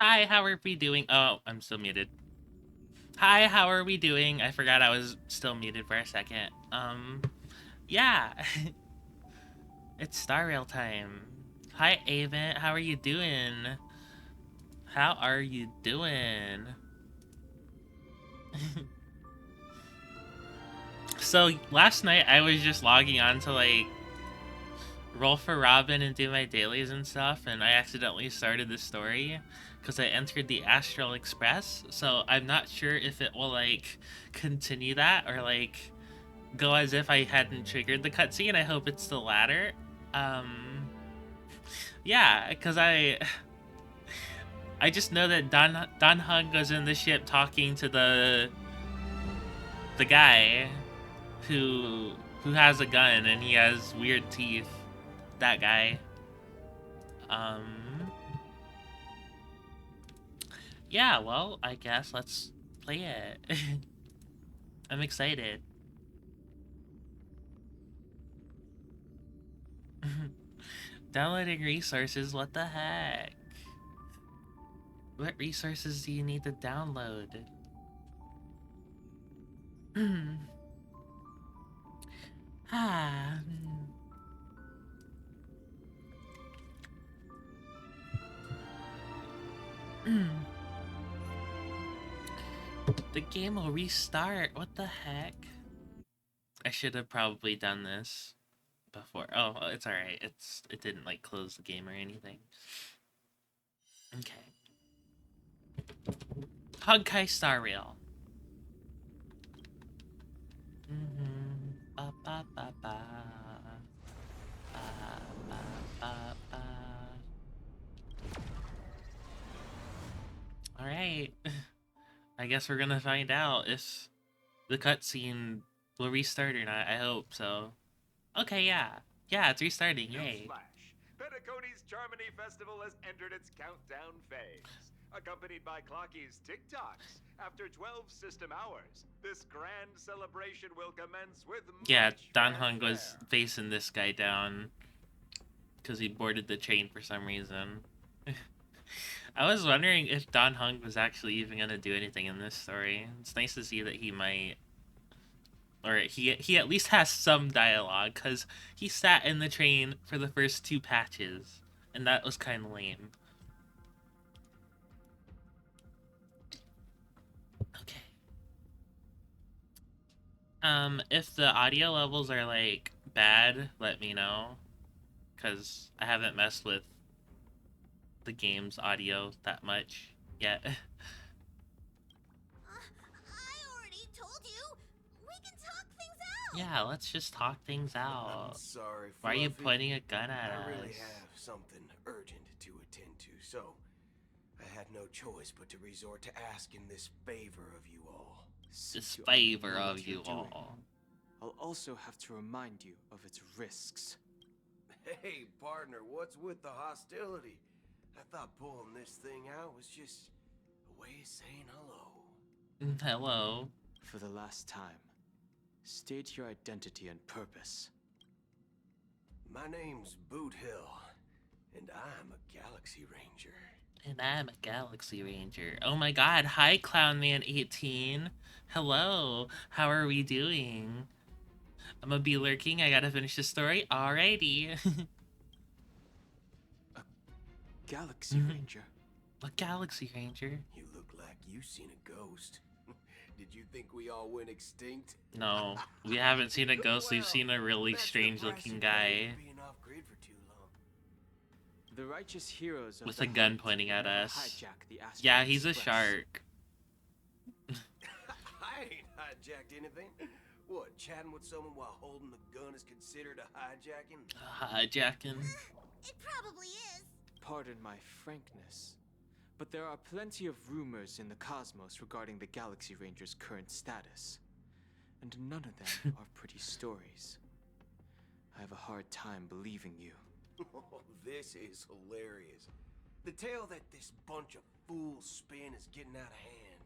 Hi, how are we doing? Oh, I'm still muted. Hi, how are we doing? I forgot I was still muted for a second. Yeah. It's Star Rail time. Hi, Avent. How are you doing? How are you doing? So, last night I was just logging on to, like, roll for Robin and do my dailies and stuff, and I accidentally started the story because I entered the Astral Express, so I'm not sure if it will, like, continue that or, like, go as if I hadn't triggered the cutscene. I hope it's the latter. Yeah, because I just know that Don Hung goes in the ship talking to the guy who who has a gun and he has weird teeth. That guy. Um. Yeah. Well, I guess let's play it. I'm excited. Downloading resources. What the heck? What resources do you need to download? Ah. The game will restart. What the heck? I should have probably done this before. Oh, it's alright. It didn't like close the game or anything. Okay. Honkai Star Rail. Ba, ba, ba, ba. Ba, ba, ba, ba. Alright. I guess we're gonna find out if the cutscene will restart or not. I hope so. Okay, yeah. Yeah, it's restarting. Yay. Newsflash! Penacony's Charmony Festival has entered its countdown phase. Accompanied by Clocky's TikToks, after 12 system hours, this grand celebration will commence with Yeah, much Don Hung was fanfare. facing this guy down because he boarded the train for some reason. I was wondering if Don Hung was actually even gonna do anything in this story. It's nice to see that he might, or he at least has some dialogue, because he sat in the train for the first two patches, and that was kind of lame. Okay. If the audio levels are like bad, let me know, because I haven't messed with the game's audio that much yet. I already told you. We can talk things out. Yeah, let's just talk things I'm out. sorry, Why are you Fluffy. pointing a gun at I really us? have something urgent to attend to, so I had no choice but to resort to asking this favor of you all. This Since you already favor know of what you're you doing, all. I'll also have to remind you of its risks. Hey, partner, what's with the hostility? I thought pulling this thing out was just a way of saying hello. Hello. For the last time, state your identity and purpose. My name's Boot Hill, and I'm a Galaxy Ranger. And I'm a Galaxy Ranger. Oh my god, hi Clownman18. Hello, how are we doing? I'm gonna be lurking, I gotta finish the story. Alrighty. A Galaxy Ranger? A Galaxy Ranger? You look like you seen a ghost. Did you think we all went extinct? No, we haven't seen a ghost, we've Well, seen a really that's the strange price looking of paying guy for being off grid for too long. The righteous heroes of with the a gun hunt pointing will at never us. hijack the Astral Yeah, he's a Express. shark. I ain't hijacked anything. What, chatting with someone while holding the gun is considered a hijacking? Hijacking. It probably is. Pardon my frankness, but there are plenty of rumors in the cosmos regarding the Galaxy Ranger's current status, and none of them are pretty stories. I have a hard time believing you. Oh, this is hilarious. The tale that this bunch of fools spin is getting out of hand.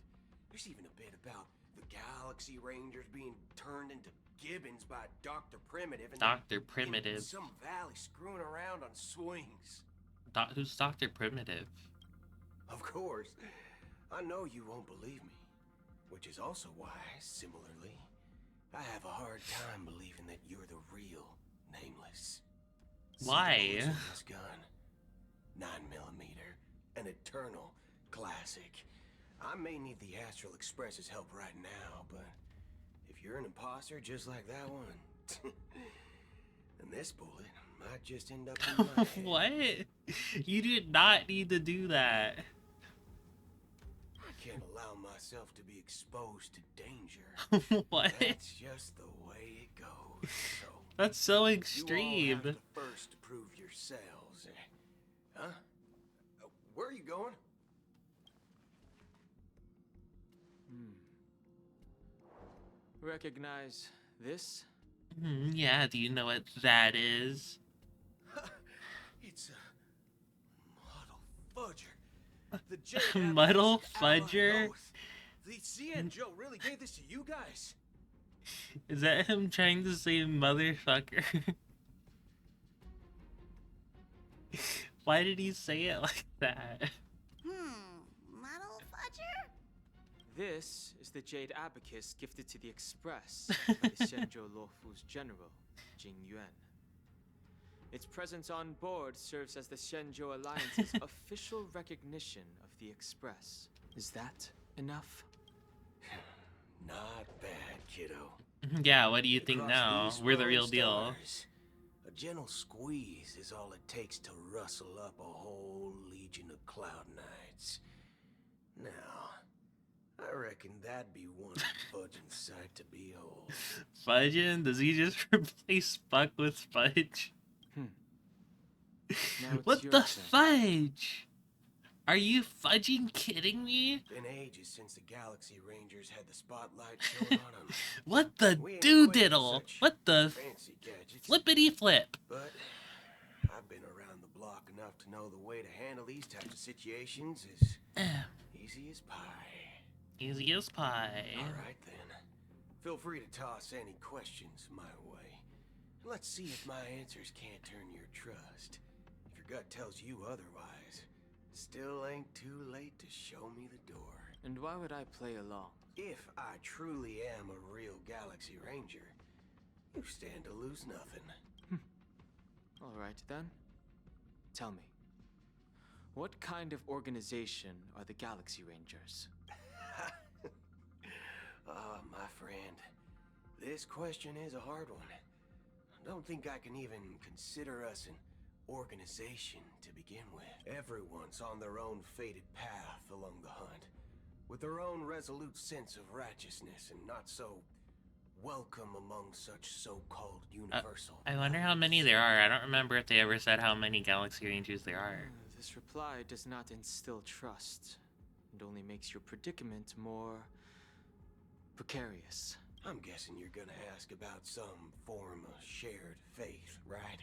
There's even a bit about the Galaxy Rangers being turned into gibbons by Dr. Primitive and Dr. in Primitive. some valley screwing around on swings. Who's Dr. Primitive? Of course. I know you won't believe me. Which is also why, similarly, I have a hard time believing that you're the real Nameless. See the Why? bullets in this gun? 9mm, an eternal classic. I may need the Astral Express's help right now, but if you're an imposter just like that one, then this bullet might just end up in my head. What? You did not need to do that. I can't allow myself to be exposed to danger. What? That's just the way it goes. So That's so you all extreme. have to first prove yourselves. Huh? Where are you going? Recognize this? Yeah, do you know what that is? It's a muddle fudger. The J Muddle Allied fudger? Oath. The CN Joe really gave this to you guys? Is that him trying to say motherfucker? Why did he say it like that? Muddle fudger? This is the Jade Abacus gifted to the Express by the Shenzhou Luofu's general, Jing Yuan. Its presence on board serves as the Shenzhou Alliance's official recognition of the Express. Is that enough? Not bad, kiddo. Yeah, what do you think Across now? these We're the lone real deal. stars, a gentle squeeze is all it takes to rustle up a whole legion of Cloud Knights. Now, I reckon that'd be one fudging sight to behold. Fudging? Does he just replace fuck with fudge? Now it's What your the turn. fudge? Are you fudging kidding me? Been ages since the Galaxy Rangers had the spotlight shown on them. What the We ain't doodiddle? equipped with such What the fancy gadgets. flippity flip? But I've been around the block enough to know the way to handle these types of situations is easy as pie. Easy as pie. All right then. Feel free to toss any questions my way. Let's see if my answers can't turn your trust. If your gut tells you otherwise, still ain't too late to show me the door. And why would I play along? If I truly am a real Galaxy Ranger, you stand to lose nothing. All right then. Tell me, what kind of organization are the Galaxy Rangers? My friend, this question is a hard one. I don't think I can even consider us an organization to begin with. Everyone's on their own fated path along the hunt, with their own resolute sense of righteousness and not so welcome among such so-called universal. I wonder how many there are. I don't remember if they ever said how many Galaxy Rangers there are. This reply does not instill trust, and only makes your predicament more precarious. I'm guessing you're gonna ask about some form of shared faith, right?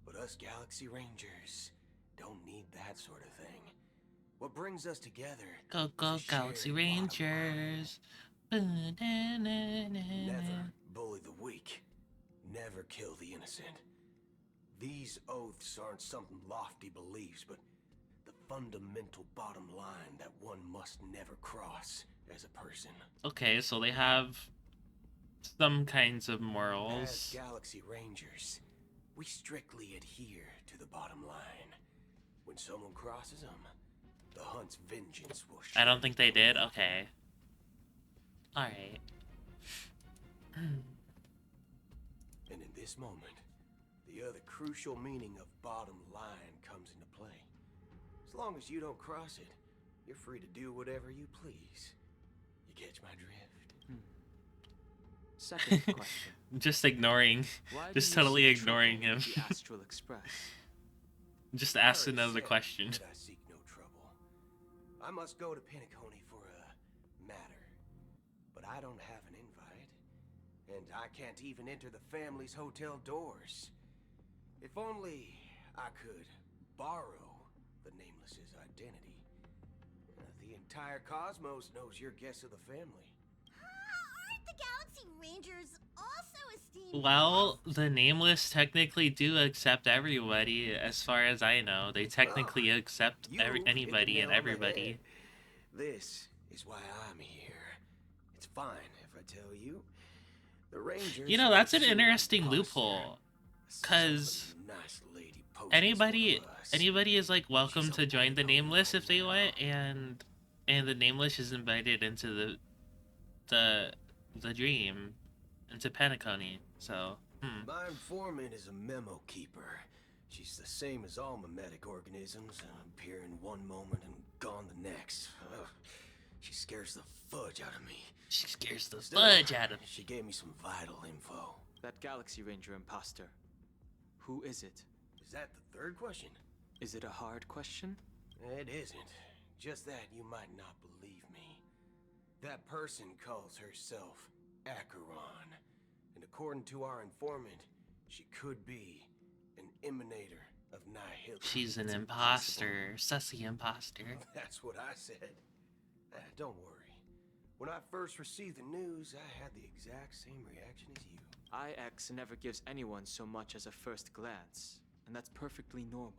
But us Galaxy Rangers don't need that sort of thing. What brings us together Go, is go, a shared Galaxy bottom line. Rangers. Never bully the weak. Never kill the innocent. These oaths aren't some lofty beliefs, but the fundamental bottom line that one must never cross as a person. Okay, so they have some kinds of As morals. Galaxy Rangers, we strictly adhere to the bottom line. When someone crosses them, the hunt's vengeance will I don't surely think they come. did. Okay. Alright. And in this moment, the other crucial meaning of bottom line comes into play. As long as you don't cross it, you're free to do whatever you please. You catch my drift? Second question. Just ignoring. Why Just do you totally seek ignoring trouble him. with the Astral Express? Just I ask already another said question. that I seek no trouble. I must go to Penacony for a matter, but I don't have an invite, and I can't even enter the family's hotel doors. If only I could borrow the Nameless's identity. The entire cosmos knows you're guests of the family. Aren't the Galaxy Rangers also esteem. Well, the Nameless technically do accept everybody, as far as I know. They technically accept You hit the anybody nail and on the everybody. head. This is why I'm here. It's fine if I tell you. The Rangers. You know, that's an pursued an interesting imposter. loophole, cause Some nice lady posed as one anybody of us. anybody is like welcome She's to join the up there Nameless if they now. want, and the Nameless is invited into the dream, into Penacony. So, My informant is a memo keeper. She's the same as all mimetic organisms, appearing one moment and gone the next. Ugh. She scares the fudge out of me. she scares the Still, fudge out of me. She gave me some vital info. That Galaxy Ranger imposter. Who is it? Is that the third question? Is it a hard question? It isn't. Just that you might not believe me. That person calls herself Acheron. And according to our informant, she could be an emanator of nihility. She's an imposter, sussy imposter. That's what I said. Don't worry. When I first received the news, I had the exact same reaction as you. IX never gives anyone so much as a first glance, and that's perfectly normal.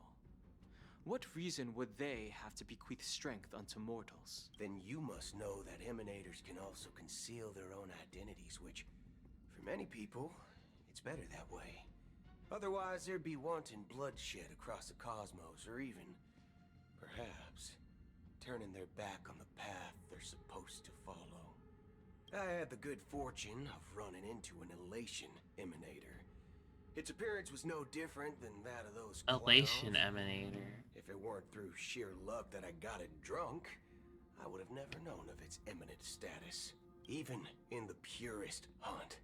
What reason would they have to bequeath strength unto mortals? Then you must know that emanators can also conceal their own identities, which, for many people, it's better that way. Otherwise, there'd be wanton bloodshed across the cosmos, or even, perhaps, turning their back on the path they're supposed to follow. I had the good fortune of running into an elation emanator. Its appearance was no different than that of those Elation clowns. emanator. If it weren't through sheer luck that I got it drunk, I would have never known of its eminent status. Even in the purest hunt,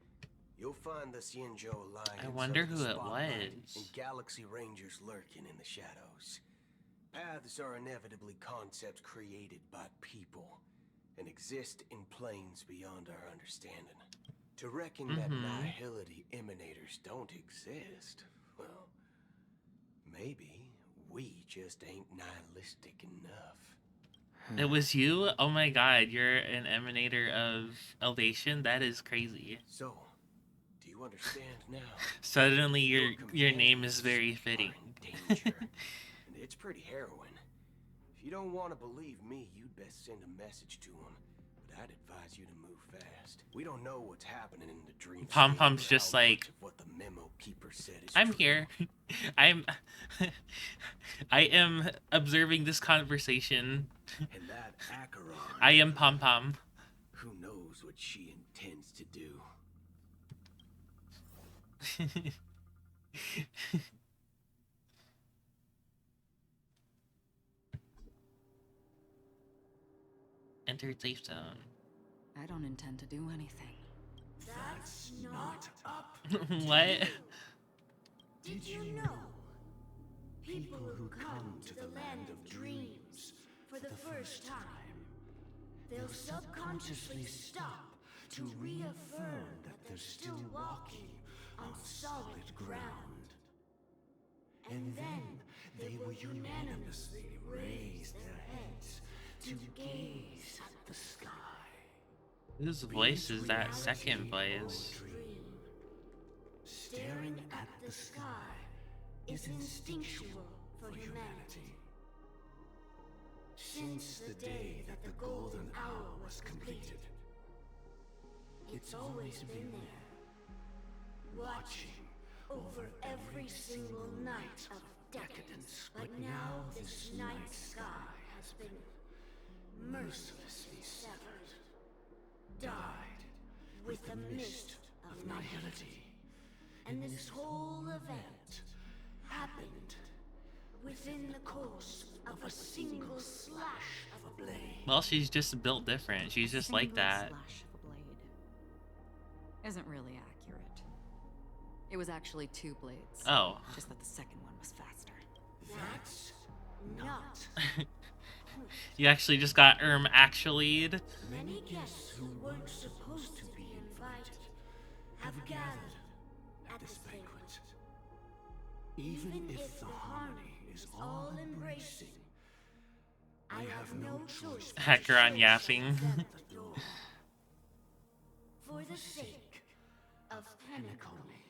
you'll find the Xianzhou Alliance. I wonder under the who it spotlight was. And Galaxy Rangers lurking in the shadows. Paths are inevitably concepts created by people and exist in planes beyond our understanding. To reckon that nihility emanators don't exist, well, maybe we just ain't nihilistic enough. It was you? Oh my god, you're an emanator of elation? That is crazy. So, do you understand now? Suddenly your name is very fitting. Danger. And it's pretty harrowing. If you don't want to believe me, you'd best send a message to him. But I'd advise you to move fast. We don't know what's happening in the dream. Pom state Pom's or just how much like, of what the memo keeper said is I'm true. here. I am observing this conversation. And that Acheron. I am Pom Pom. Who knows what she intends to do? Enter safe zone. I don't intend to do anything. That's not up. What? Did you know? People who come to the land of dreams for the first time, they'll subconsciously stop to reaffirm that they're still walking on solid ground. And then they will unanimously raise their heads to gaze at the sky. Whose voice is that second voice? Staring at the sky is instinctual for humanity. Since the day that the golden hour was completed, it's always been there, watching over every single night of decadence. But now this night sky has been mercilessly severed, dyed with the mist of nihility. And this whole event happened within the course of a single slash of a blade. Well, she's just built different. She's just like Single that. slash of a blade isn't really accurate. It was actually 2 blades. Oh. Just that the second one was faster. That's not. You actually just got actually. Many guests who weren't supposed to be invited have gathered at this banquet. Even if the harmony is all embracing, I have no choice but to Acheron show yapping. them the door. For the Penacony.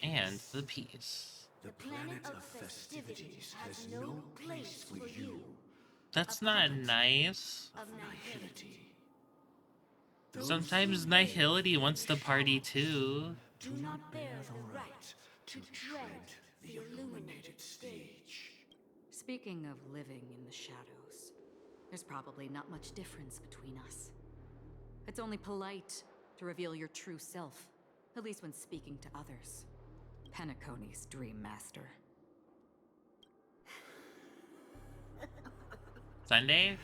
And the peace. The planet of festivities has no place for you. That's not nice. Of nihility. Sometimes Nihility wants to party too. Do not bear the right to tread the illuminated stage. Speaking of living in the shadows, there's probably not much difference between us. It's only polite to reveal your true self, at least when speaking to others. Penacony's Dream Master. Sunday?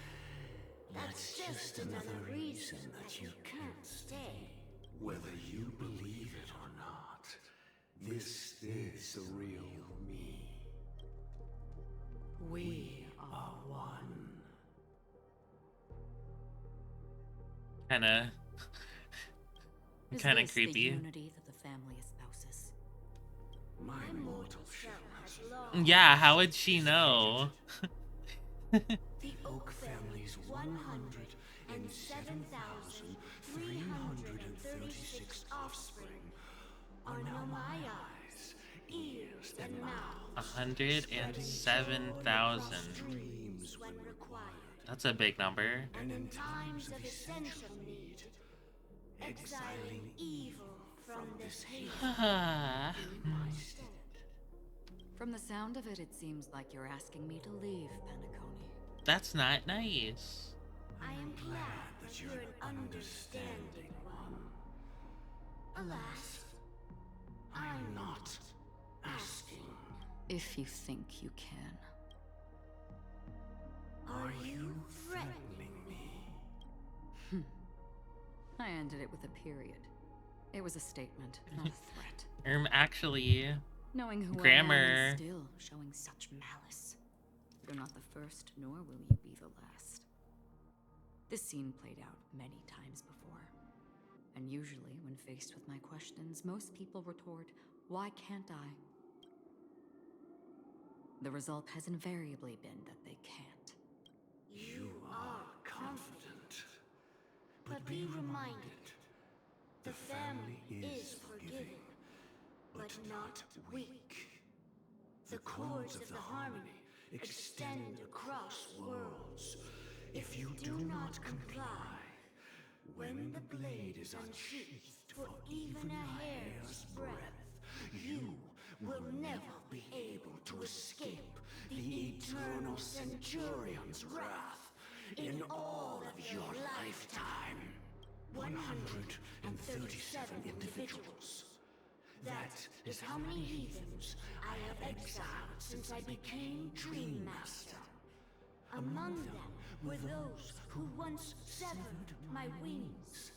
That's just another reason that you can't stay. Whether you believe it or not, this is the real me. We are one. Kinda Is kinda this the creepy. unity that the family espouses? My mortal shell has long. Yeah, how would she know? The Oak family's 107,336 offspring are now my eyes, ears, and mouths. 107,000. Dreams when required, That's a big number. and in times of essential need, exiling evil from this haven in my stead. From the sound of it, it seems like you're asking me to leave Penacony. That's not nice. I am glad that you're an understanding one. Alas, I'm not asking. If you think you can. Are you threatening me? I ended it with a period. It was a statement, not a threat. Actually, Knowing who I am Grammar. and still showing such malice. You're not the first, nor will you be the last. This scene played out many times before. And usually, when faced with my questions, most people retort, "Why can't I?" The result has invariably been that they can't. You are confident. But be reminded, the family is forgiving, but not weak. The chords of the harmony extend across worlds. If you do not comply, when the blade is unsheathed for even a hair's breadth, you will never be able to escape the eternal Centurion's wrath in all of your lifetime. 137 individuals. That is how many heathens I have exiled since I became Dream Master. Among them were those who once severed my wings,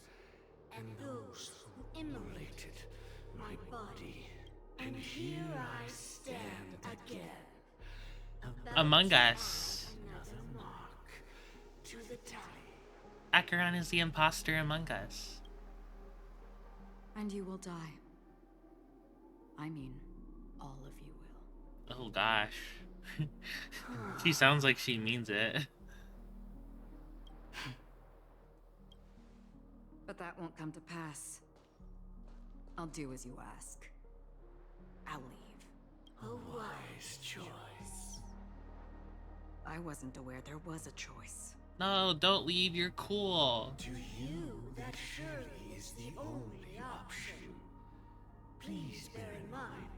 and those who immolated my body. And here I stand again, about Among to add Us. another mark to the tally. Acheron is the imposter among us. And you will die. I mean, all of you will. Oh gosh. She sounds like she means it. But that won't come to pass. I'll do as you ask. I'll leave. A wise choice. I wasn't aware there was a choice. No, don't leave, you're cool. To you, that surely is the only option. Please bear in mind,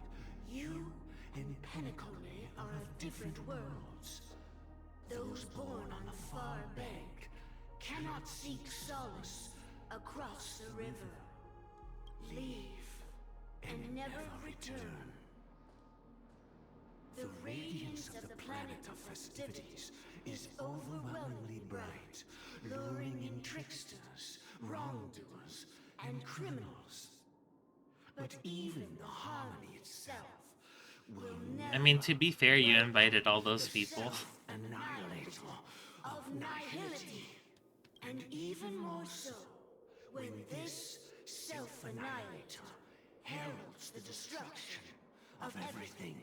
you and Penacony are of different worlds. Those born on the far bank cannot seek solace across the river. Leave and never return. The radiance of the planet of festivities is overwhelmingly bright, luring in tricksters, wrongdoers, and criminals. But even the harmony itself will never. I mean, to be fair, you invited all those people. Annihilator of nihility, and even more so when this self-annihilator heralds the destruction of everything.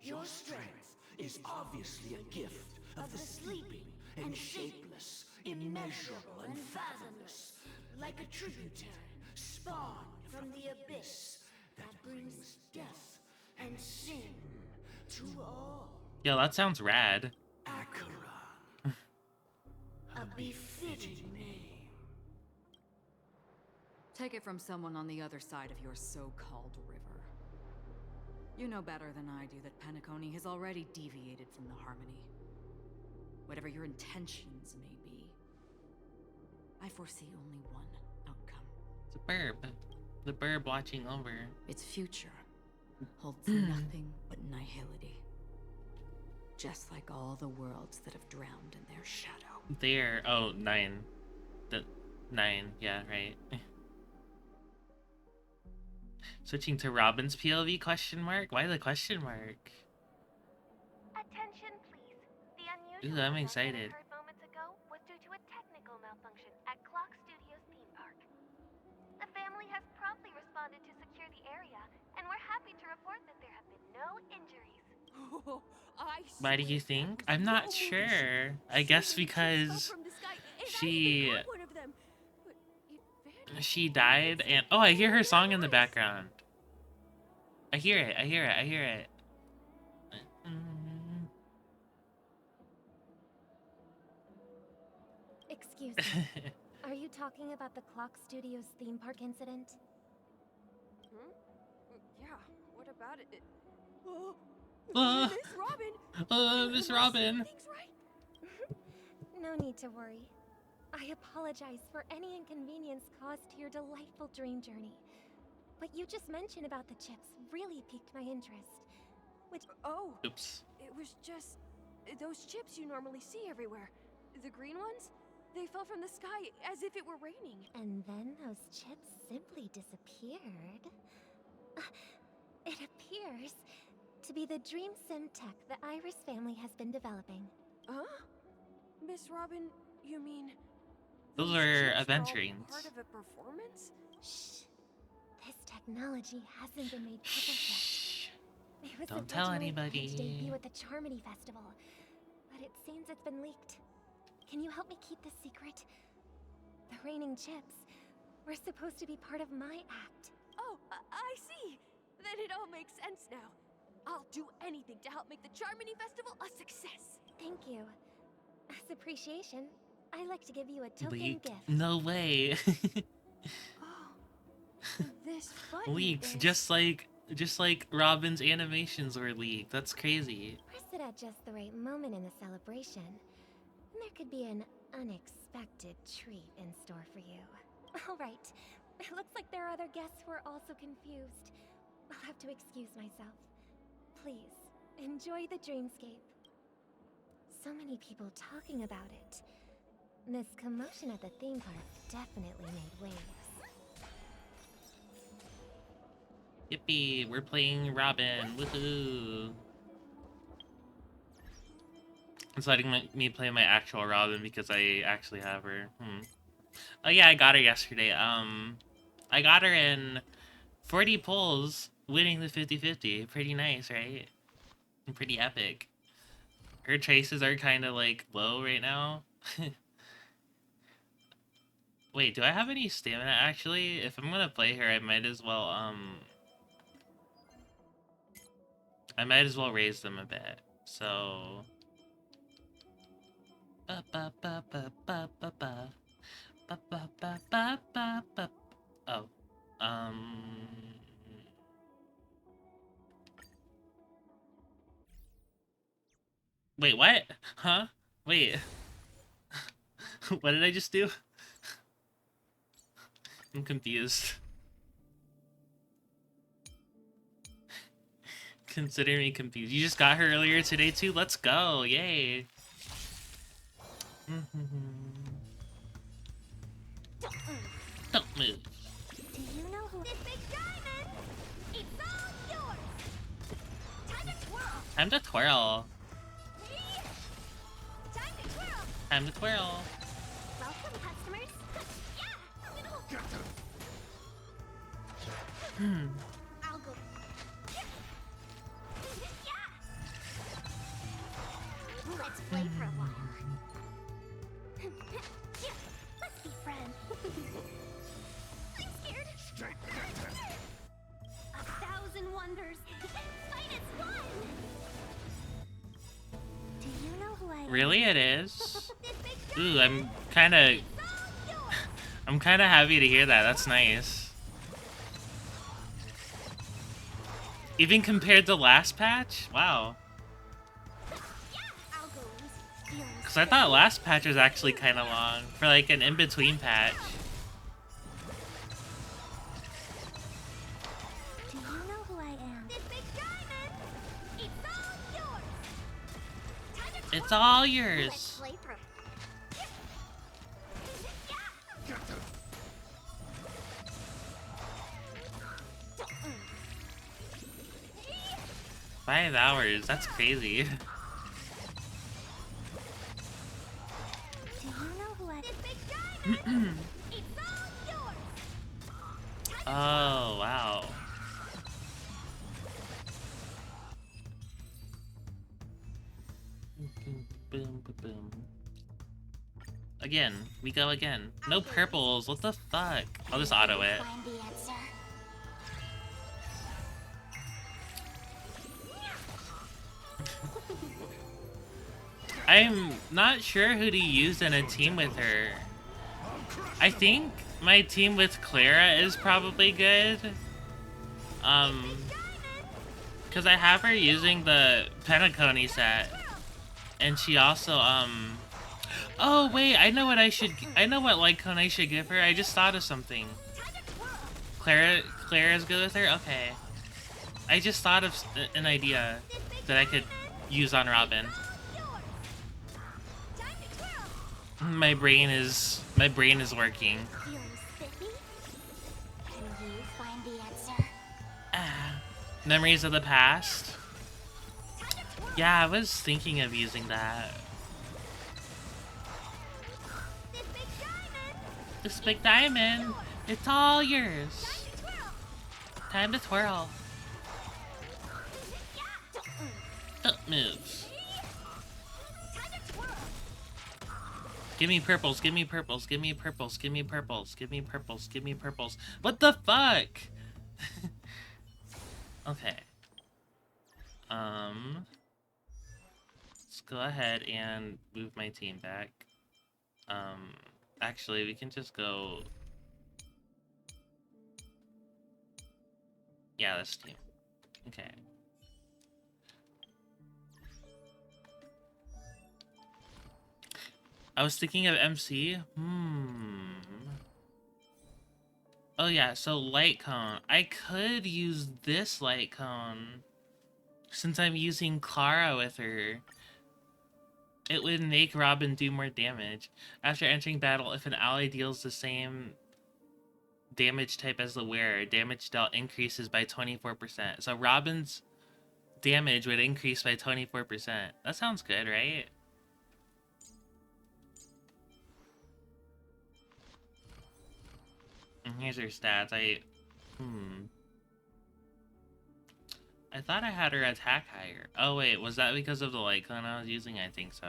Your strength is obviously a gift of the sleeping and shapeless, immeasurable and fathomless, like a tributary spawned from the abyss that brings death and sin to all. Yo, that sounds rad. Acheron. A befitting name. Take it from someone on the other side of your so-called river. You know better than I do that Penacony has already deviated from the Harmony. Whatever your intentions may be, I foresee only one outcome. It's a burb. The burb watching over. Its future holds nothing but nihility. Just like all the worlds that have drowned in their shadow. There. Oh, 9. The 9. Yeah, right. Switching to Robin's POV question mark? Why the question mark? Attention, please. The Ooh, unusual I'm event excited. that occurred moments ago was due to a technical malfunction at Clock Studios theme park. The family has promptly responded to secure the area, and we're happy to report that there have been no injuries. Why do you think? I'm not sure. I guess because she died and oh, I hear her song in the background. I hear it. I hear it. I hear it. Excuse me. Are you talking about the Clock Studios theme park incident? Yeah, what about it? Miss Robin! Miss Robin. No need to worry. I apologize for any inconvenience caused to your delightful dream journey. What you just mentioned about the chips really piqued my interest. Which... Oh, Oops. it was just those chips you normally see everywhere. The green ones? They fell from the sky as if it were raining. And then those chips simply disappeared. It appears to be the Dream Sim tech the Iris family has been developing. Huh? Miss Robin, you mean... Those these are chips event all dreams. part of a performance? Shh. This technology hasn't been made public yet. It was Don't tell originally planned to anybody. debut at the Charmony Festival, but it seems it's been leaked. Can you help me keep this secret? The raining chips were supposed to be part of my act. Oh, I see. Then it all makes sense now. I'll do anything to help make the Charmony Festival a success. Thank you. As appreciation, I like to give you a token Leaked? gift. No way. Oh, this button Leaked. is... Just like Robin's animations were leaked. That's crazy. Press it at just the right moment in the celebration. There could be an unexpected treat in store for you. All right. It looks like there are other guests who are also confused. I'll have to excuse myself. Please, enjoy the dreamscape. So many people talking about it. This commotion at the theme park definitely made waves. Yippee, we're playing Robin. Woohoo. It's letting me play my actual Robin because I actually have her. Oh yeah, I got her yesterday. I got her in 40 pulls, winning the 50-50. Pretty nice, right? Pretty epic. Her traces are kind of like low right now. Wait, do I have any stamina actually? If I'm gonna play her, I might as well raise them a bit. So oh. Wait, what? Huh? Wait. What did I just do? I'm confused. Consider me confused. You just got her earlier today too? Let's go. Yay. Don't move. Do you know who this big diamond? It's all yours. Time to twirl. Time to twirl. Time to twirl. Time to twirl. Welcome, customers. Yeah. I'll go. Yeah. Let's play for a while. Really, it is? Ooh, I'm kind of happy to hear that. That's nice. Even compared to last patch? Wow. Because I thought last patch was actually kind of long for like an in-between patch. Do you know who I am? It's all yours. 5 hours, that's crazy. Do you know who I am? Oh, wow. Boom, boom, boom. Again, we go again. No purples, what the fuck? I'll just auto it. Find the answer. I'm not sure who to use in a team with her. I think my team with Clara is probably good. Because I have her using the Penacony set. And she also, oh wait, I know what light cone I should give her. I just thought of something. Clara's good with her? Okay. I just thought of an idea that I could use on Robin. My brain is working. Feeling spiffy? Can you find the answer? Memories of the past. Yeah, I was thinking of using that. This big diamond, it's all yours. Time to twirl. Moves. Give me purples, give me purples, give me purples, give me purples, give me purples, give me purples. What the fuck? Okay. Let's go ahead and move my team back. Actually, we can just go... Yeah, this team. Okay. I was thinking of MC. Oh yeah, so light cone. I could use this light cone. Since I'm using Clara with her. It would make Robin do more damage. After entering battle, if an ally deals the same damage type as the wearer, damage dealt increases by 24%. So Robin's damage would increase by 24%. That sounds good, right? And here's her stats. I thought I had her attack higher. Oh wait, was that because of the light cone I was using? I think so.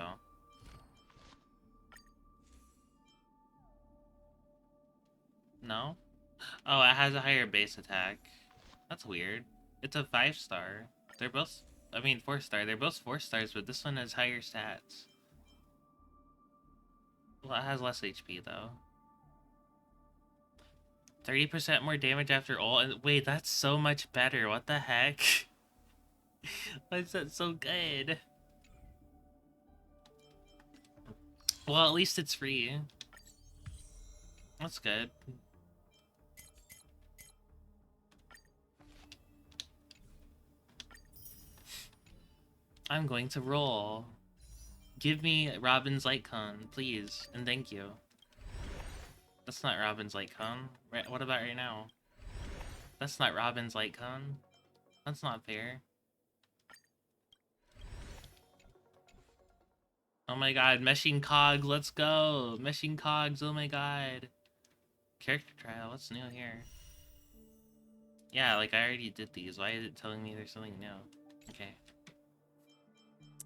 No? Oh, it has a higher base attack. That's weird. It's a 5-star. They're both, I mean 4-star. They're both 4 stars, but this one has higher stats. Well, it has less HP though. 30% more damage after ult. And wait, that's so much better. What the heck? Why is that so good? Well, at least it's free. That's good. I'm going to roll. Give me Robin's light cone, please, and thank you. That's not Robin's light cone. What about right now? That's not Robin's light cone. That's not fair. Oh my god, meshing cogs, let's go! Meshing cogs, oh my god. Character trial, what's new here? Yeah, like I already did these. Why is it telling me there's something new? Okay.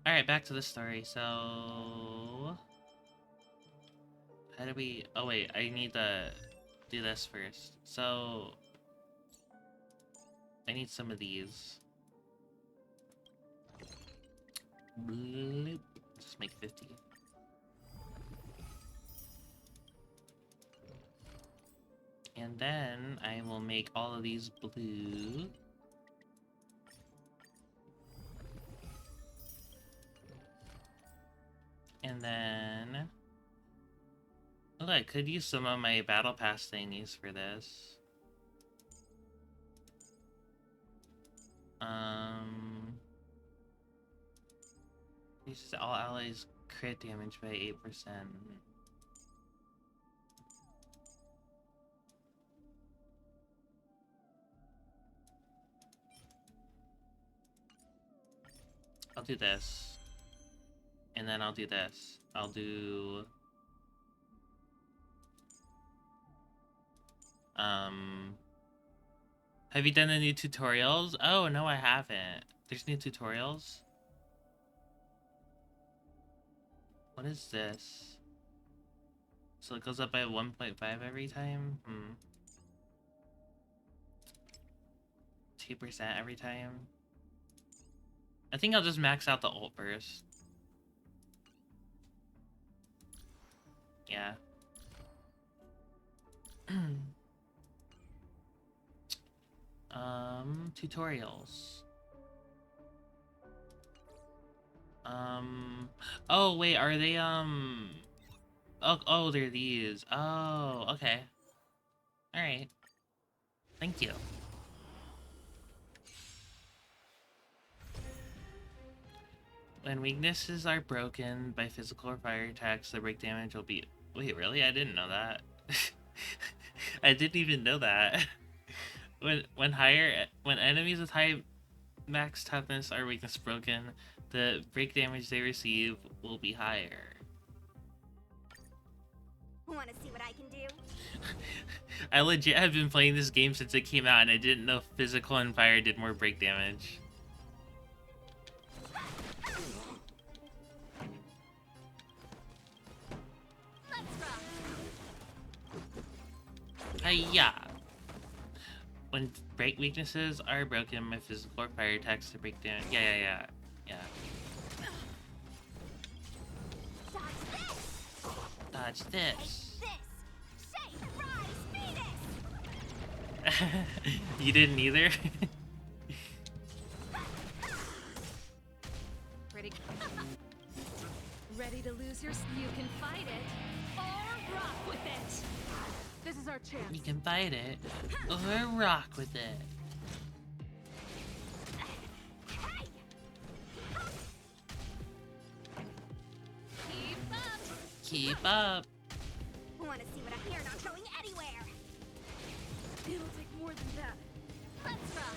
Alright, back to the story. So... how do we... oh wait, I need to do this first. So... I need some of these. Bloop, Just make 50. And then I will make all of these blue. And then... oh, I could use some of my battle pass thingies for this. Increases all allies crit damage by 8%. I'll do this. And then I'll do this. I'll do... have you done the new tutorials? Oh, no, I haven't. There's new tutorials? What is this? So it goes up by 1.5 every time? 2% every time? I think I'll just max out the ult first. Yeah. Tutorials. Oh wait, are they oh, they're these. Oh, okay. Alright. Thank you. When weaknesses are broken by physical or fire attacks, the break damage will be... wait, really? I didn't know that. I didn't even know that. When enemies with high max toughness are weakness broken, the break damage they receive will be higher. Wanna see what I can do? I legit have been playing this game since it came out and I didn't know physical and fire did more break damage. Hiya! When break weaknesses are broken, my physical or fire attacks to break damage. Yeah. Dodge this. You didn't either? Ready to lose your... you can fight it or rock with it. This is our chance. You can fight it or rock with it. Keep up. Wanna see what I hear not going anywhere? It'll take more than that. Let's rock.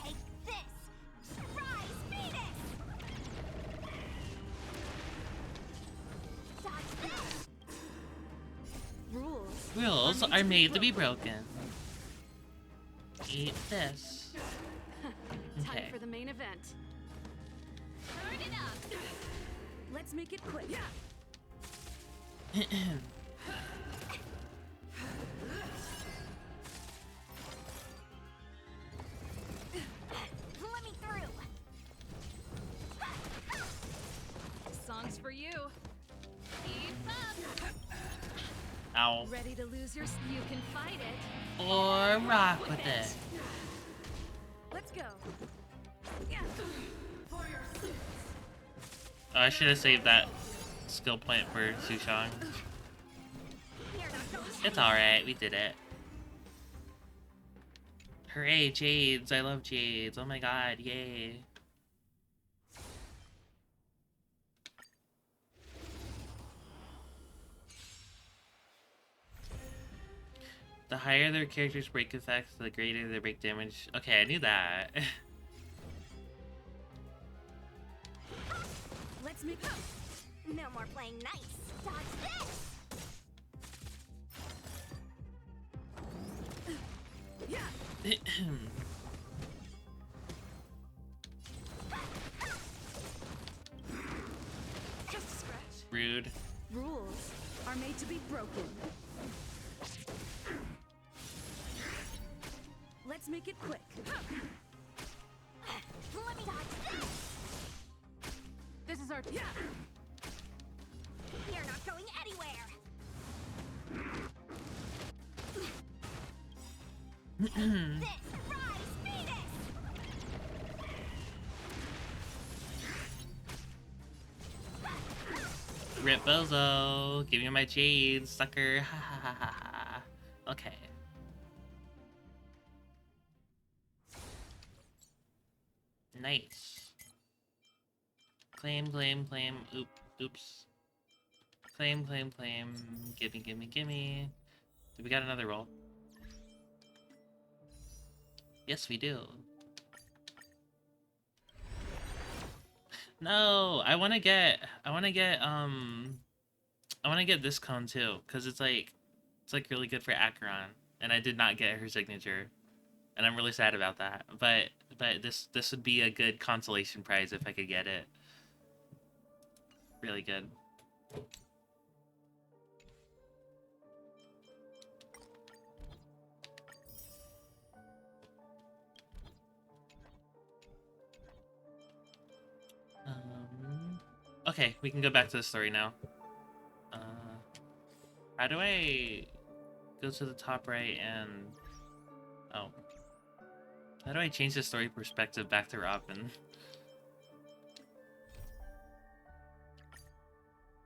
Take this. Rise, Venus. Dodge this. Rules are made to be broken. Eat this. Time Okay. for the main event. Turn it up. Let's make it quick. Let me through. Songs for you. Keep up. Ow. Ready to lose your... you can fight it Or rock with it. Let's go. Oh, I should have saved that skill point for Sushang. It's alright, we did it. Hooray, Jades. I love Jades. Oh my god, yay. The higher their character's break effects, the greater their break damage. Okay, I knew that. Let's make No more playing nice. Dodge this. just a scratch. Rude. Rules are made to be broken. make it quick. Let me dodge. This is our You're not going anywhere. This rise, Venus. Rip Bozo, give me my jade, sucker. Ha ha ha ha ha. Okay. Nice. Claim, claim, claim. Oops. Claim, claim, claim. Gimme, gimme, gimme. Do we got another roll? Yes, we do. No, I wanna get this cone too, cause it's like really good for Acheron, and I did not get her signature, and I'm really sad about that. But this would be a good consolation prize if I could get it. Really good. Okay, we can go back to the story now. How do I go to the top right and... Oh. How do I change the story perspective back to Robin?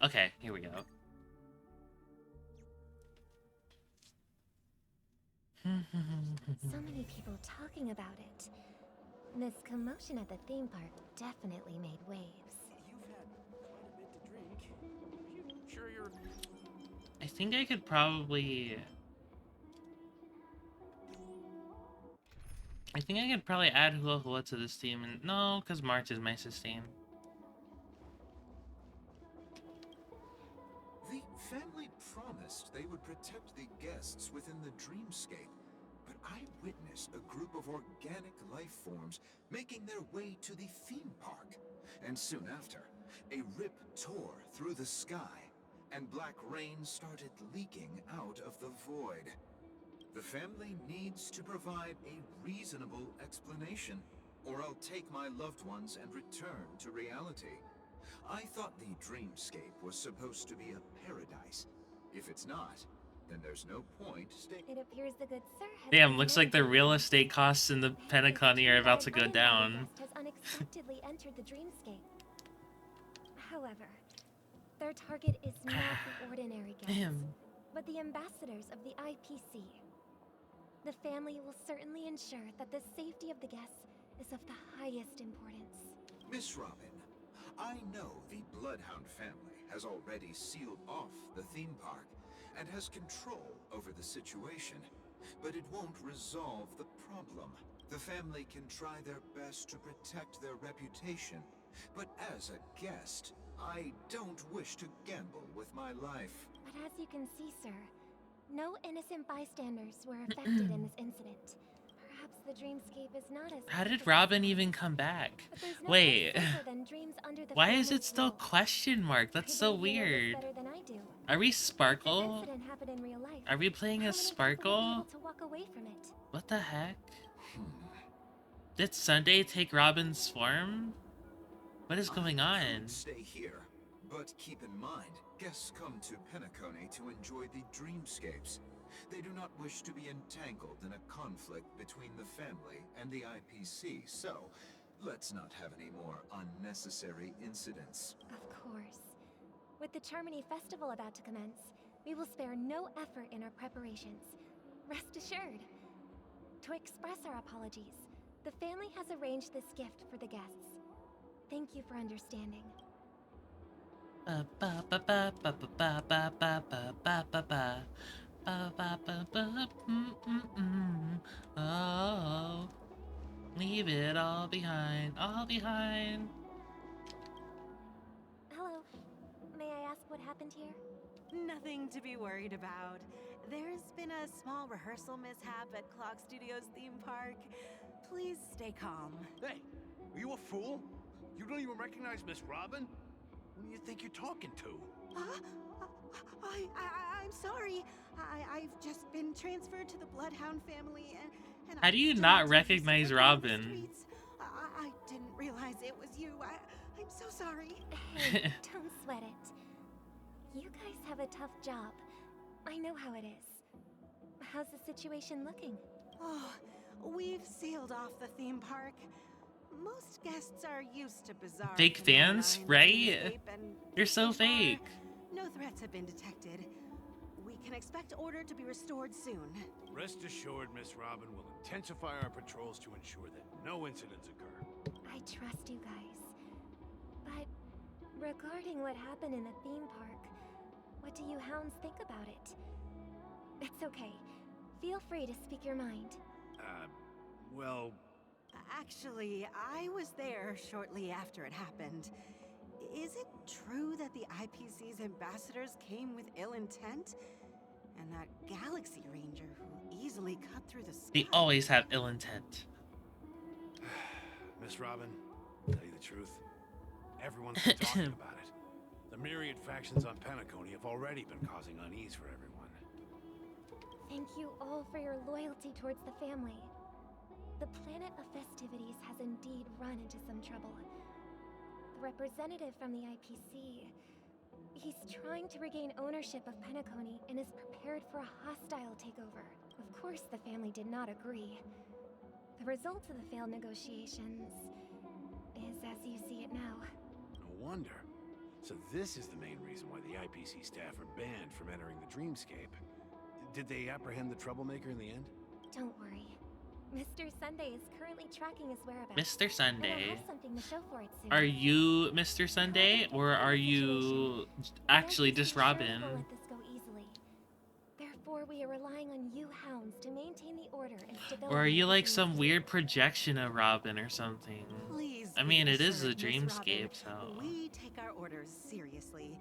Okay, here we go. So many people talking about it. This commotion at the theme park definitely made waves. You've had quite a bit to drink. Are you sure you're... I think I could probably... add Hula Hula to this team, and no, because March is my sustain. The family promised they would protect the guests within the dreamscape, but I witnessed a group of organic life forms making their way to the theme park. And soon after, a rip tore through the sky, and black rain started leaking out of the void. The family needs to provide a reasonable explanation, or I'll take my loved ones and return to reality. I thought the dreamscape was supposed to be a paradise. If it's not, then there's no point staying. It appears the good sir has Damn, looks like the real estate costs in the Penacony are about to go down. Guest has unexpectedly entered the dreamscape. However, their target is not the ordinary guests, Damn. but the ambassadors of the IPC. The family will certainly ensure that the safety of the guests is of the highest importance. Miss Robin, I know the Bloodhound family has already sealed off the theme park and has control over the situation, but it won't resolve the problem. The family can try their best to protect their reputation, but as a guest, I don't wish to gamble with my life. But as you can see, sir, no innocent bystanders were affected in this incident. Perhaps the dreamscape is not as... How did Robin even come back? But there's no Wait, place safer than dreams under the why is family's it still rule. question mark? That's so I think you know this weird. better than I do. Are we If this Sparkle? incident happened in real life, Are we playing how as many people would be Sparkle? able to walk away from it? What the heck? Did Sunday take Robin's form? What is going I on? could stay here, but keep in mind, guests come to Penacony to enjoy the dreamscapes. They do not wish to be entangled in a conflict between the family and the IPC, so let's not have any more unnecessary incidents. Of course. With the Charmony Festival about to commence, we will spare no effort in our preparations. Rest assured. To express our apologies, the family has arranged this gift for the guests. Thank you for understanding. Oh, leave it all behind, all behind. Hello. May I ask what happened here? Nothing to be worried about. There's been a small rehearsal mishap at Clock Studios theme park. Please stay calm. Hey, are you a fool? You don't even recognize Miss Robin? Who do you think you're talking to? I'm sorry. I've just been transferred to the Bloodhound family, And How I do you still not until you recognize started on the Robin? streets. I didn't realize it was you. I'm so sorry. Hey, don't sweat it. You guys have a tough job. I know how it is. How's the situation looking? Oh, we've sealed off the theme park. Most guests are used to bizarre Fake phenomena fans, in the right? dreamscape, and You're so so far, fake. no threats have been detected. We can expect order to be restored soon. Rest assured, Miss Robin will intensify our patrols to ensure that no incidents occur. I trust you guys. But regarding what happened in the theme park, what do you hounds think about it? It's okay. Feel free to speak your mind. Well, Actually, I was there shortly after it happened. Is it true that the IPC's ambassadors came with ill intent? And that Galaxy Ranger who easily cut through the sky? They always have ill intent. Miss Robin, tell you the truth, everyone's been talking about it. The myriad factions on Penacony have already been causing unease for everyone. Thank you all for your loyalty towards the family. The planet of festivities has indeed run into some trouble. The representative from the IPC, he's trying to regain ownership of Penacony and is prepared for a hostile takeover. Of course, the family did not agree. The result of the failed negotiations is as you see it now. No wonder. So this is the main reason why the IPC staff are banned from entering the dreamscape. Did they apprehend the troublemaker in the end? Don't worry. Mr. Sunday is currently tracking his whereabouts. Mr. And Sunday. I'll have something to show for it soon. Are you Mr. Sunday, or are you actually just Robin? We'll let this go easily. Therefore, we are relying on you hounds to maintain the order and stability. Or are you like some weird projection of Robin or something? Please. I mean, be it is a assured, Miss dreamscape, Robin, so... We take our orders seriously.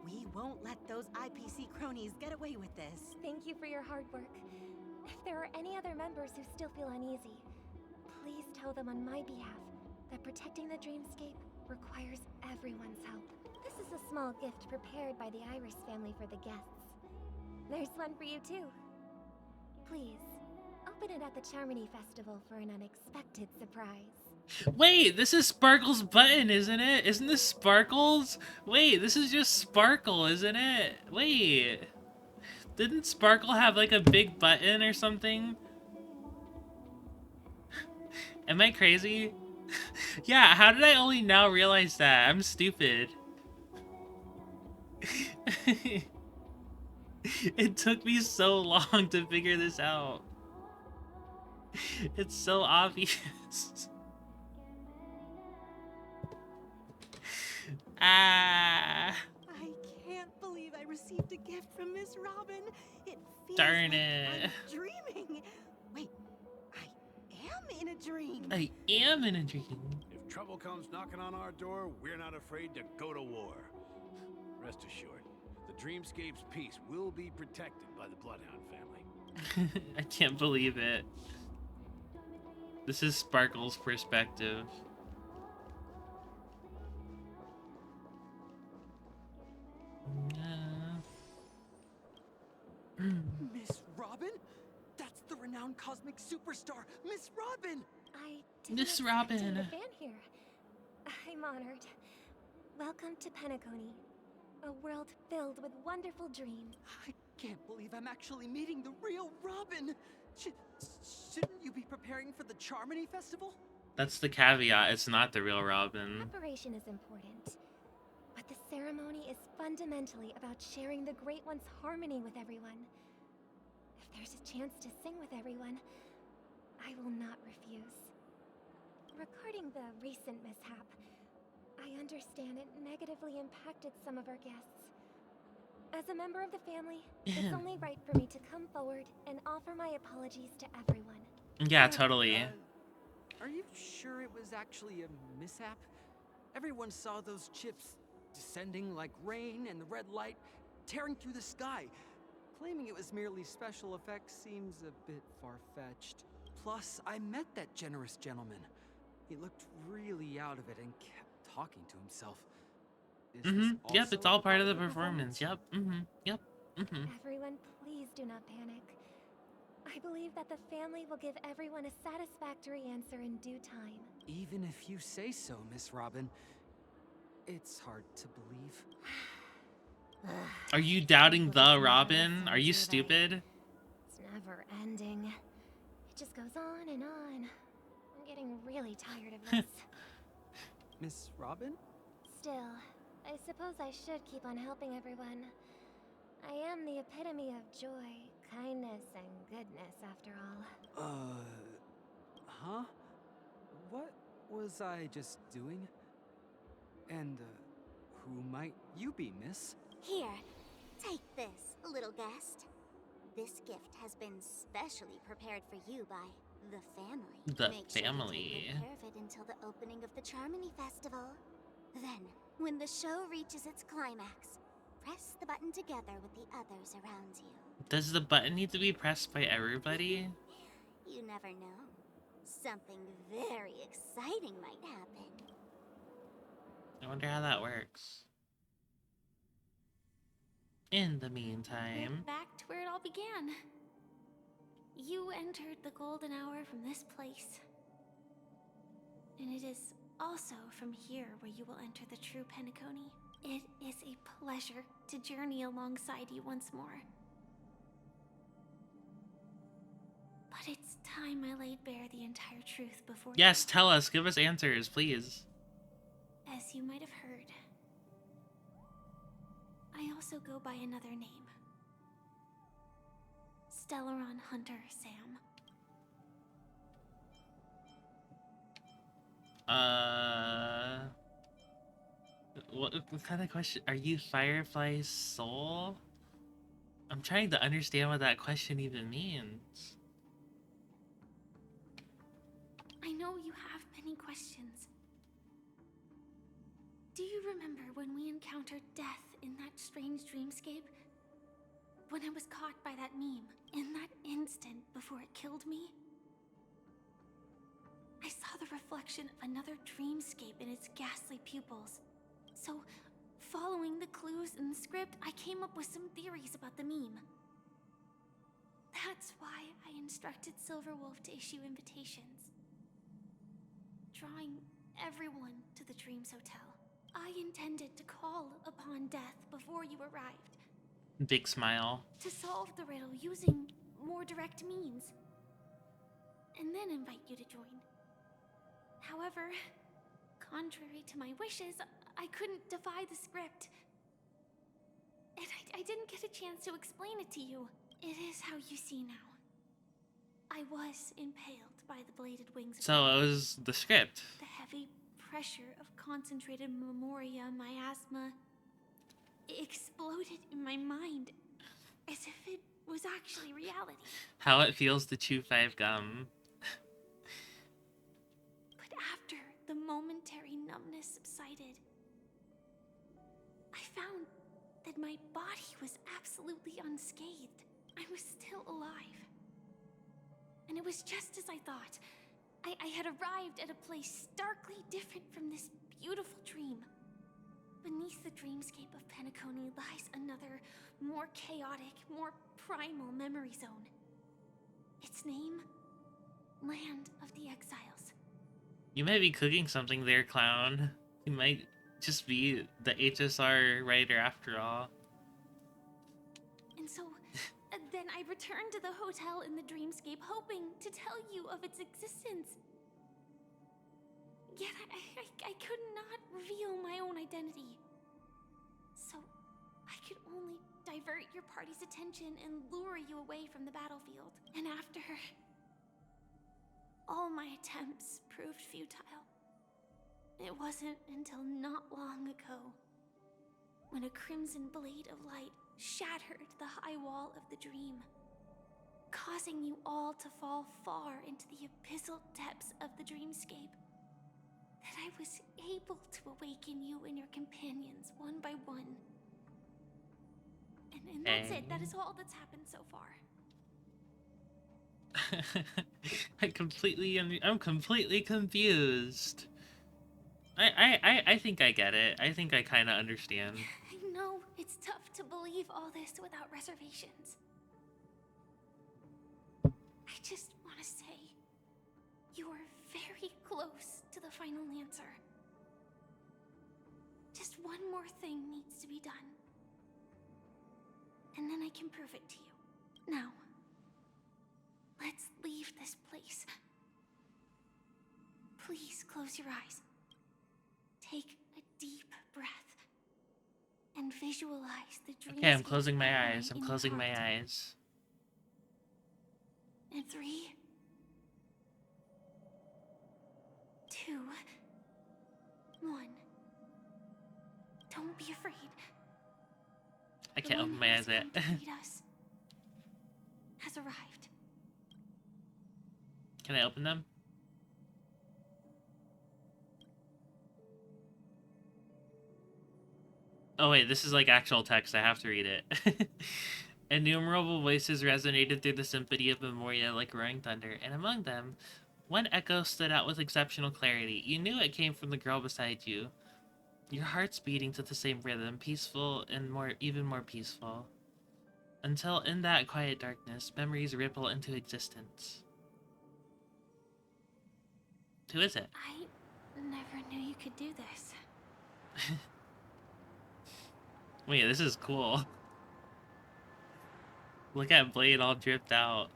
We won't let those IPC cronies get away with this. Thank you for your hard work. If there are any other members who still feel uneasy, please tell them on my behalf that protecting the dreamscape requires everyone's help. This is a small gift prepared by the Iris family for the guests. There's one for you too. Please, open it at the Charmony Festival for an unexpected surprise. Wait, this is Sparkle's button, isn't it? Isn't this Sparkle's? Wait, this is just Sparkle, isn't it? Wait. Didn't Sparkle have like a big button or something? Am I crazy? Yeah, how did I only now realize that? I'm stupid. It took me so long to figure this out. It's so obvious. Ah. I can't believe I received a gift from Miss Robin. It feels Darn like it. I'm dreaming. Wait, I am in a dream. I am in a dream. If trouble comes knocking on our door, we're not afraid to go to war. Rest assured, the dreamscape's peace will be protected by the Bloodhound family. I can't believe it. This is Sparkle's perspective. Miss Robin? That's the renowned cosmic superstar, Miss Robin! I didn't Miss expect Robin. you to fan here. I'm honored. Welcome to Penacony, a world filled with wonderful dreams. I can't believe I'm actually meeting the real Robin! Shouldn't you be preparing for the Charmony Festival? That's the caveat. It's not the real Robin. Preparation is important, but the ceremony is fundamentally about sharing the Great One's harmony with everyone. If there's a chance to sing with everyone, I will not refuse. Regarding the recent mishap, I understand it negatively impacted some of our guests. As a member of the family, it's only right for me to come forward and offer my apologies to everyone. Yeah, totally. Are you sure it was actually a mishap? Everyone saw those chips descending like rain and the red light tearing through the sky. Claiming it was merely special effects seems a bit far-fetched. Plus, I met that generous gentleman. He looked really out of it and kept talking to himself. Is this Yep, also it's all part of the performance? performance. Yep. Yep. Everyone, please do not panic. I believe that the family will give everyone a satisfactory answer in due time. Even if you say so, Miss Robin, it's hard to believe. Are you doubting People just the never Robin? listen, Are you do they? stupid? It's never ending. It just goes on and on. I'm getting really tired of this. Miss Robin? Still, I suppose I should keep on helping everyone. I am the epitome of joy, kindness, and goodness, after all. Huh? What was I just doing? And, who might you be, miss? Here, take this, little guest. This gift has been specially prepared for you by the family. The Make sure to family. take good care of it until the opening of the Charmony Festival. Then, when the show reaches its climax, press the button together with the others around you. Does the button need to be pressed by everybody? You never know. Something very exciting might happen. I wonder how that works. In the meantime... Back to where it all began. You entered the golden hour from this place. And it is also from here where you will enter the true Penacony. It is a pleasure to journey alongside you once more. But it's time I laid bare the entire truth before Yes, tell us. Give us answers, please. As you might have heard, I also go by another name. Stellaron Hunter Sam. What kind of question? Are you Firefly's soul? I'm trying to understand what that question even means. I know you have many questions. Do you remember when we encountered death in that strange dreamscape? When I was caught by that meme, in that instant before it killed me? I saw the reflection of another dreamscape in its ghastly pupils. So, following the clues in the script, I came up with some theories about the meme. That's why I instructed Silverwolf to issue invitations, drawing everyone to the Dreams Hotel. I intended to call upon death before you arrived. Big smile. To solve the riddle using more direct means. And then invite you to join. However, contrary to my wishes, I couldn't defy the script. And I didn't get a chance to explain it to you. It is how you see now. I was impaled by the bladed wings of So it was the script. the heavy pressure of concentrated memoria, miasma, exploded in my mind as if it was actually reality. How it feels to chew 5 gum. But after the momentary numbness subsided, I found that my body was absolutely unscathed. I was still alive. And it was just as I thought. I had arrived at a place starkly different from this beautiful dream. Beneath the dreamscape of Penacony lies another, more chaotic, more primal memory zone. Its name? Land of the Exiles. You might be cooking something there, clown. You might just be the HSR writer after all. And so, then I returned to the hotel in the dreamscape, hoping to tell you of its existence. Yet I could not reveal my own identity. So, I could only divert your party's attention and lure you away from the battlefield. And after, all my attempts proved futile. It wasn't until not long ago when a crimson blade of light shattered the high wall of the dream, causing you all to fall far into the abyssal depths of the dreamscape, that I was able to awaken you and your companions one by one. And that's it. That is all that's happened so far. I'm completely confused. I think I get it. I think I kind of understand. I know it's tough to believe all this without reservations. I just want to say, you are very close to the final answer. Just one more thing needs to be done. And then I can prove it to you. Now, let's leave this place. Please close your eyes. Take a deep breath. And visualize the dream. Okay, I'm closing my eyes. I'm closing my eyes. And 3, 2, 1. Don't be afraid. I can't open my eyes yet. Has arrived. Can I open them? Oh wait, this is like actual text. I have to read it. Innumerable voices resonated through the symphony of Memoria like roaring thunder, and among them, one echo stood out with exceptional clarity. You knew it came from the girl beside you. Your heart's beating to the same rhythm, peaceful and even more peaceful. Until in that quiet darkness, memories ripple into existence. Who is it? I never knew you could do this. Wait, this is cool. Look at Blade all dripped out.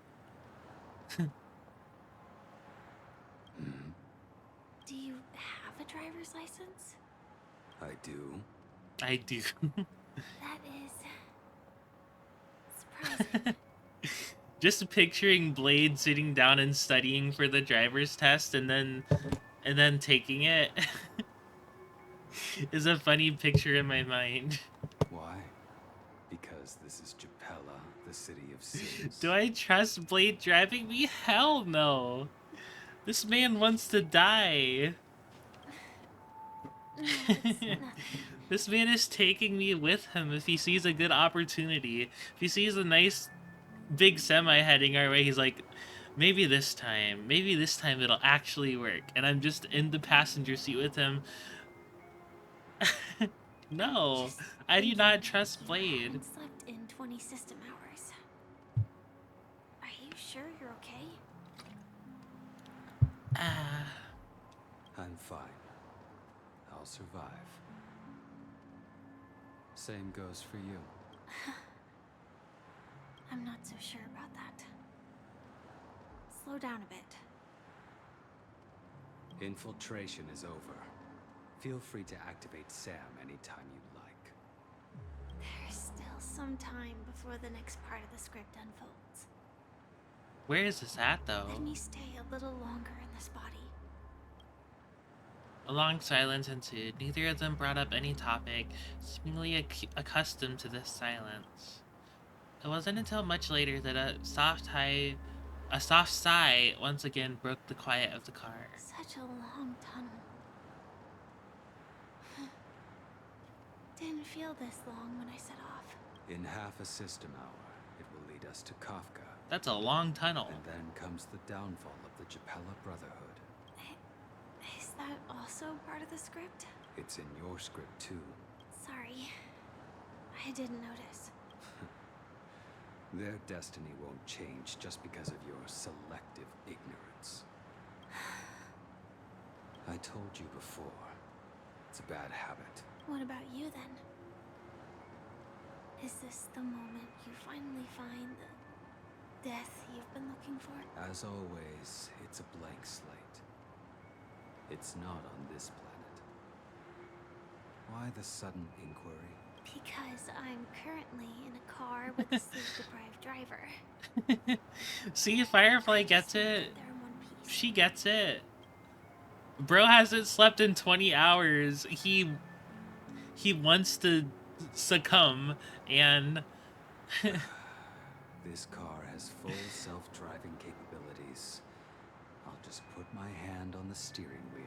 Do you have a driver's license? I do. I do. That is surprising. Just picturing Blade sitting down and studying for the driver's test and then taking it is a funny picture in my mind. Why? Because this is Japella, the city of sins. Do I trust Blade driving me? Hell no. This man wants to die. No, it's nothing. This man is taking me with him if he sees a good opportunity. If he sees a nice big semi heading our way, he's like, maybe this time it'll actually work. And I'm just in the passenger seat with him. No, I do not trust Blade. You slept in 20 system hours. Are you sure you're okay? I'm fine. I'll survive. Same goes for you. I'm not so sure about that. Slow down a bit. Infiltration is over. Feel free to activate Sam anytime you'd like. There's still some time before the next part of the script unfolds. Where is this at, though? Let me stay a little longer in this body. A long silence ensued. Neither of them brought up any topic, seemingly accustomed to this silence. It wasn't until much later that a soft sigh once again broke the quiet of the car. Such a long tunnel. Didn't feel this long when I set off. In half a system hour, it will lead us to Kafka. That's a long tunnel. And then comes the downfall of the Japella Brotherhood. Is that also part of the script? It's in your script too. Sorry. I didn't notice. Their destiny won't change just because of your selective ignorance. I told you before, it's a bad habit. What about you then? Is this the moment you finally find the death you've been looking for? As always, it's a blank slate. It's not on this planet. Why the sudden inquiry? Because I'm currently in a car with a sleep-deprived driver. See, Firefly gets it. She gets it. Bro hasn't slept in 20 hours. He wants to succumb, and This car has full self-driving capabilities. I'll just put my hand on the steering wheel.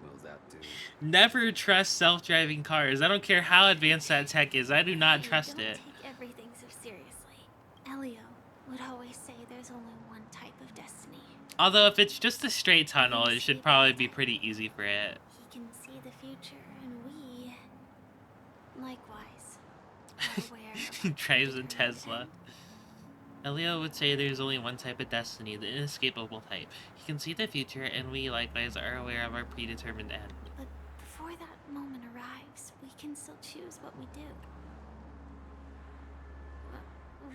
Will that do? never trust self-driving cars. I don't care how advanced that tech is. I do not Hey, trust don't it. take everything so seriously. Elio would always say there's only one type of destiny. Although if it's just a straight tunnel, it should probably be pretty easy for it. He can see the future, and we, likewise, are aware of He drives a Tesla. Elio would say there's only one type of destiny, the inescapable type. He can see the future, and we likewise are aware of our predetermined end. But before that moment arrives, we can still choose what we do.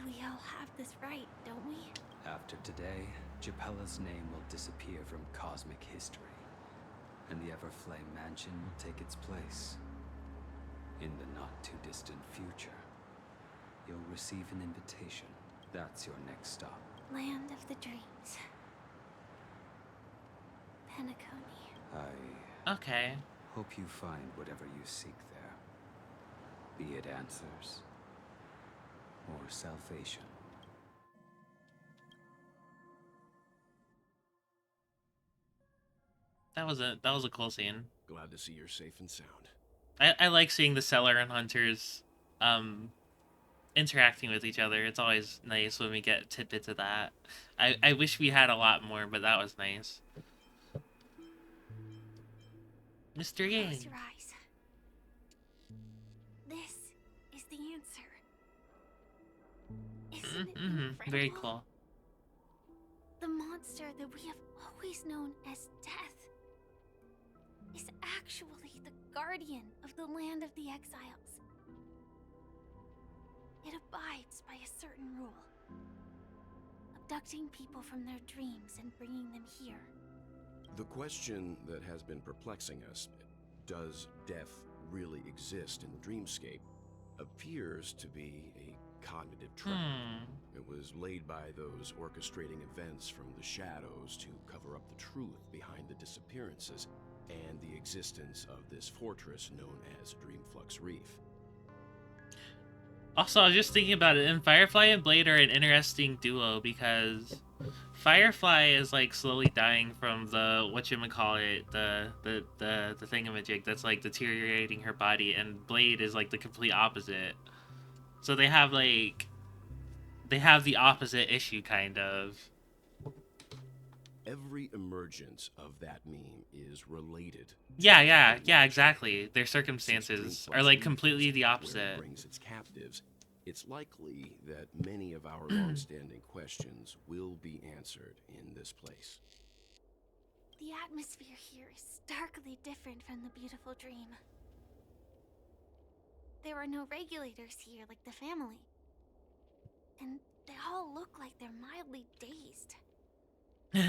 We all have this right, don't we? After today, Japella's name will disappear from cosmic history, and the Everflame Mansion will take its place. In the not-too-distant future, you'll receive an invitation. That's your next stop. Land of the Dreams. Penacony. Okay. Hope you find whatever you seek there. Be it answers or salvation. That was a cool scene. Glad to see you're safe and sound. I like seeing the seller and hunters interacting with each other. It's always nice when we get tidbits of that. I wish we had a lot more, but that was nice. Mr. Yang. Close your eyes. This is the answer. Isn't it incredible? Very cool. The monster that we have always known as Death is actually the guardian of the land of the exiles. It abides by a certain rule. Abducting people from their dreams and bringing them here. The question that has been perplexing us, does death really exist in the dreamscape, appears to be a cognitive trap. It was laid by those orchestrating events from the shadows to cover up the truth behind the disappearances and the existence of this fortress known as Dreamflux Reef. Also, I was just thinking about it, and Firefly and Blade are an interesting duo because Firefly is like slowly dying from the whatchamacallit, the thingamajig that's like deteriorating her body, and Blade is like the complete opposite. So they have the opposite issue, kind of. Every emergence of that meme is related. Yeah, exactly. Their circumstances are like completely the opposite. It brings its captives. It's likely that many of our long-standing questions will be answered in this place. The atmosphere here is starkly different from the beautiful dream. There are no regulators here like the family. And they all look like they're mildly dazed.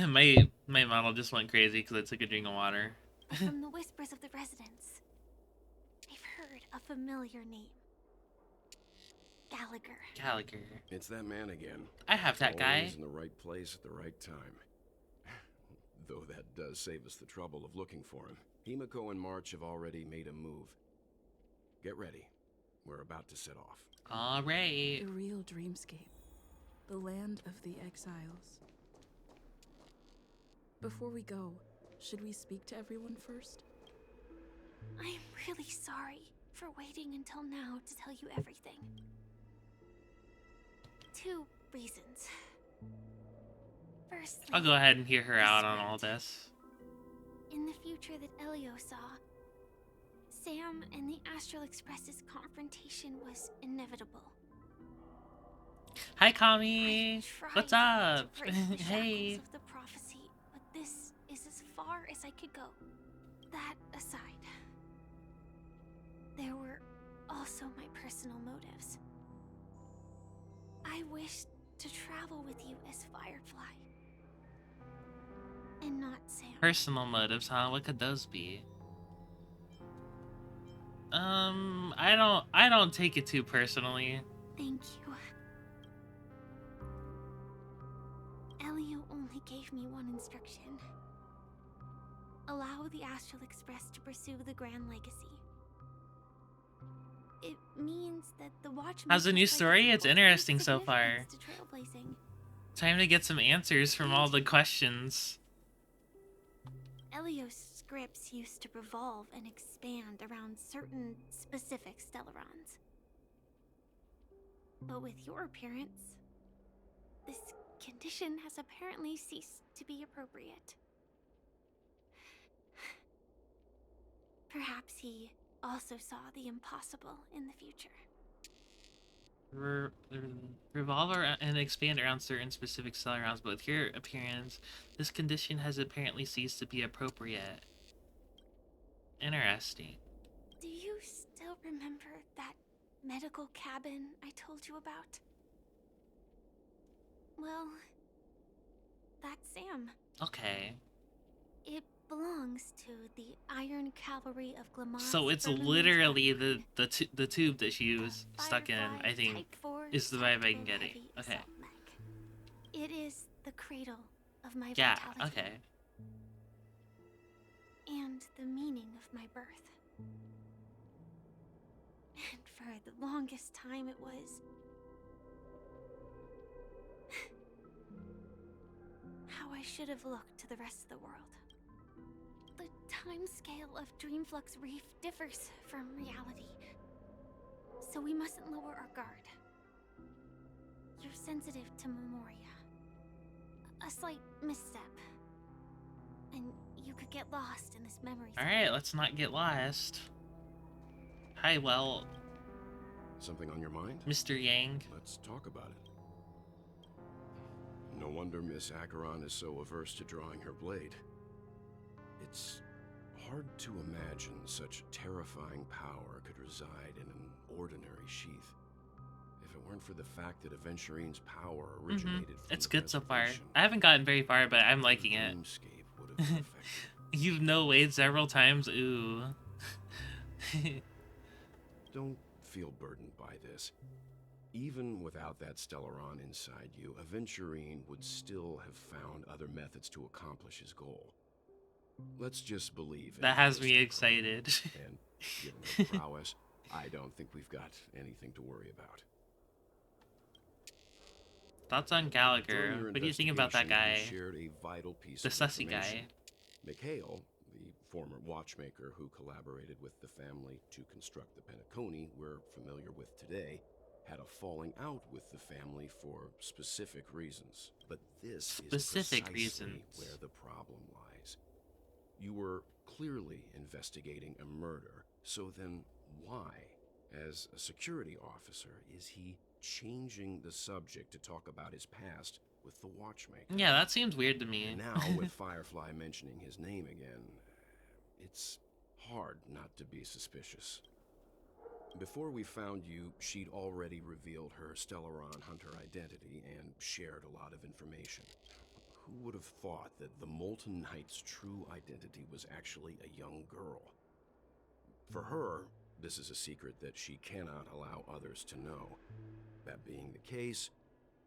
my model just went crazy because I took a drink of water. But from the whispers of the residents, they've heard a familiar name. Gallagher. It's that man again. I have that guy. Always in the right place at the right time. Though that does save us the trouble of looking for him. Himiko and March have already made a move. Get ready. We're about to set off. All right. The real dreamscape. The land of the exiles. Before we go, should we speak to everyone first? I'm really sorry for waiting until now to tell you everything. 2 reasons. Firstly, I'll go ahead and hear her out on all this. in the future that Elio saw, Sam and the Astral Express's confrontation was inevitable. Hi, Kami. What's up? To break the shackles Hey. of the prophecy, but this is as far as I could go. That aside, there were also my personal motives. I wished to travel with you as Firefly, and not Sam. Personal motives, huh? What could those be? I don't take it too personally. Thank you. Elio only gave me one instruction. Allow the Astral Express to pursue the Grand Legacy. It means that the Watchmen... How's the new story? It's interesting so far. to trailblazing. Time to get some answers from all the questions. Elio's scripts used to revolve and expand around certain specific Stellarons. But with your appearance, this condition has apparently ceased to be appropriate. Perhaps he also saw the impossible in the future. Revolve and expand around certain specific cell rounds, but with your appearance, this condition has apparently ceased to be appropriate. Interesting. Do you still remember that medical cabin I told you about? Well, that's Sam. Okay. It belongs to the Iron Cavalry of Glamour. So it's literally the tube that she was stuck in, I think, is the vibe I'm getting. Okay. It is the cradle of my Yeah, vitality. okay. And the meaning of my birth. And for the longest time it was how I should have looked to the rest of the world. The time scale of Dreamflux Reef differs from reality, so we mustn't lower our guard. You're sensitive to Memoria. A slight misstep, and you could get lost in this memory. Alright, let's not get lost. Hi, well... Something on your mind? Mr. Yang. Let's talk about it. No wonder Miss Acheron is so averse to drawing her blade. It's hard to imagine such terrifying power could reside in an ordinary sheath. If it weren't for the fact that Aventurine's power originated from It's the good so far. reservation, I haven't gotten very far, but I'm liking it. Dreamscape would have been affected. You've no weighed several times, ooh. Don't feel burdened by this. Even without that Stellaron inside you, Aventurine would still have found other methods to accomplish his goal. Let's just believe in That has Miss me Acheron. excited. And given her prowess, I don't think we've got anything to worry about. Thoughts on During Gallagher? your What do you think about that guy? investigation, you shared a vital piece The of sussy information. guy. Mikhail, the former watchmaker who collaborated with the family to construct the Penacony we're familiar with today, had a falling out with the family for specific reasons. But this is precisely where the problem lies. You were clearly investigating a murder, so then why, as a security officer, is he changing the subject to talk about his past with the watchmaker? Yeah, that seems weird to me. And now, with Firefly mentioning his name again, it's hard not to be suspicious. Before we found you, she'd already revealed her Stellaron Hunter identity and shared a lot of information. Who would have thought that the Molten Knight's true identity was actually a young girl? For her, this is a secret that she cannot allow others to know. That being the case,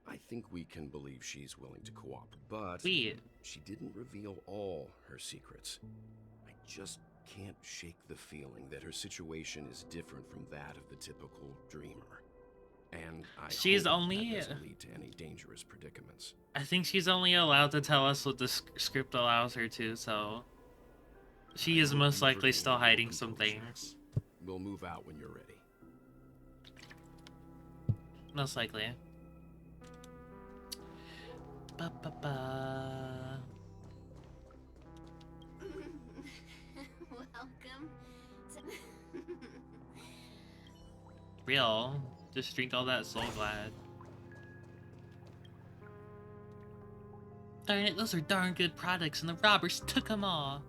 I think we can believe she's willing to cooperate, but she didn't reveal all her secrets. I just can't shake the feeling that her situation is different from that of the typical dreamer. And I She's hope only... that doesn't lead to any dangerous predicaments. I think she's only allowed to tell us what the script allows her to, so... She is most likely still hiding some things. We'll move out when you're ready. Most likely. Ba-ba-ba. Welcome to... Real. Just drink all that Soul Glad. Darn it, those are darn good products and the robbers took them all.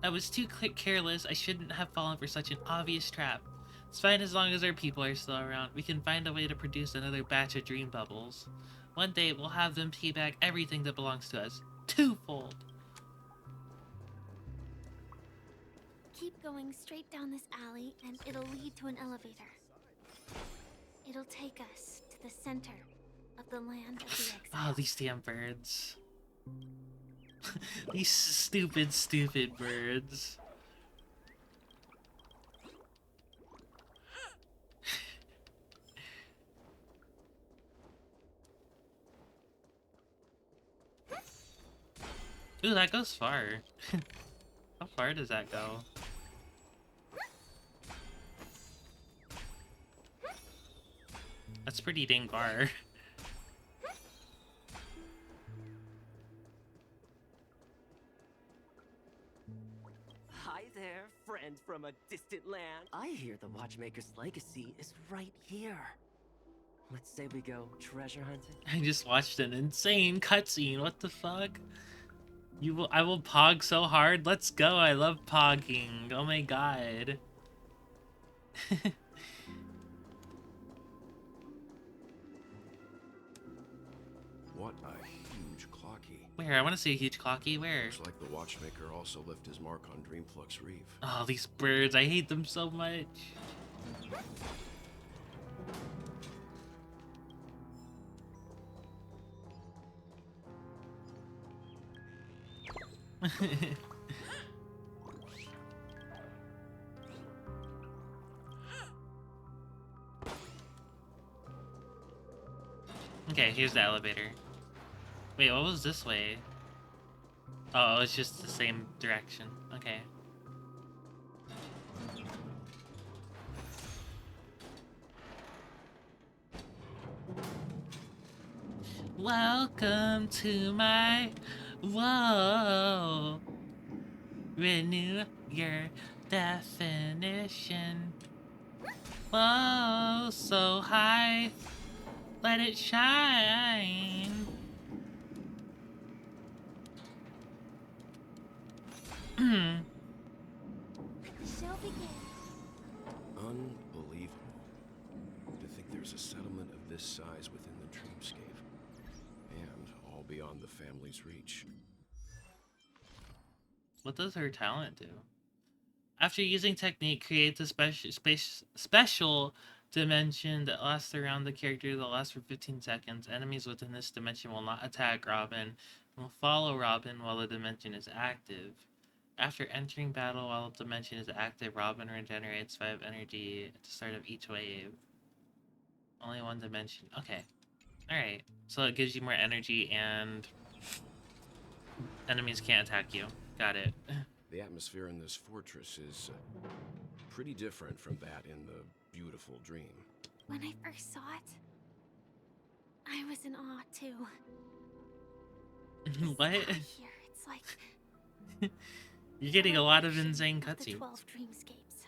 I was too careless. I shouldn't have fallen for such an obvious trap. It's fine as long as our people are still around. We can find a way to produce another batch of dream bubbles. One day we'll have them pay back everything that belongs to us. Twofold. Keep going straight down this alley and it'll lead to an elevator. It'll take us to the center of the land of the exile. Oh, these damn birds. These stupid, stupid birds. Ooh, that goes far. How far does that go? That's pretty dang far. Hi there, friend from a distant land. I hear the Watchmaker's legacy is right here. Let's say we go treasure hunting. I just watched an insane cutscene. What the fuck? I will pog so hard. Let's go. I love pogging. Oh my god. What a huge clocky. Where? I want to see a huge clocky. Where? Looks like the watchmaker also left his mark on Dreamflux Reef. Oh, these birds. I hate them so much. Okay, here's the elevator. Wait, what was this way? Oh, it's just the same direction. Okay. Welcome to my... Whoa. Renew your definition. Whoa, so high. Let it shine. Shall begin. Unbelievable. To think there's a settlement of this size within the dreamscape. And all beyond the family's reach. What does her talent do? After using technique, creates a special dimension that lasts around the character that lasts for 15 seconds. Enemies within this dimension will not attack Robin and will follow Robin while the dimension is active. After entering battle while the dimension is active, Robin regenerates 5 energy at the start of each wave. Only one dimension. Okay. Alright. So it gives you more energy and enemies can't attack you. Got it. The atmosphere in this fortress is pretty different from that in the beautiful dream. When I first saw it, I was in awe too. What? Here, it's like You're getting a lot of insane the cutscenes. 12 dreamscapes.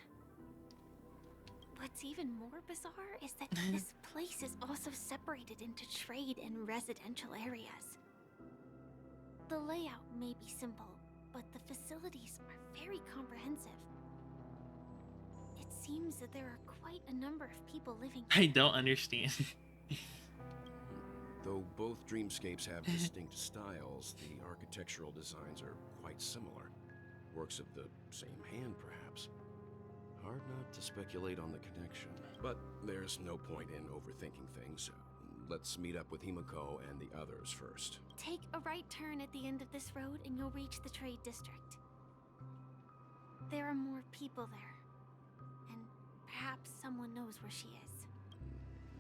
What's even more bizarre is that this place is also separated into trade and residential areas. The layout may be simple, but the facilities are very comprehensive. It seems that there are quite a number of people living I here. don't understand. Though both dreamscapes have distinct styles, the architectural designs are quite similar. Works of the same hand, perhaps. Hard not to speculate on the connection. But there's no point in overthinking things. Let's meet up with Himiko and the others first. Take a right turn at the end of this road and you'll reach the trade district. There are more people there. And perhaps someone knows where she is.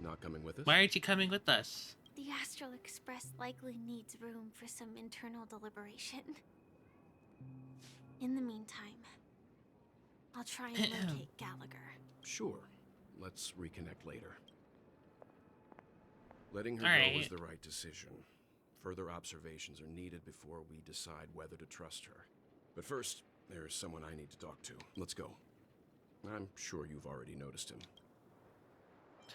Not coming with us? Why aren't you coming with us? The Astral Express likely needs room for some internal deliberation. In the meantime, I'll try and locate Gallagher. Sure. Let's reconnect later. Letting her All go right. was the right decision. Further observations are needed before we decide whether to trust her. But first, there's someone I need to talk to. Let's go. I'm sure you've already noticed him.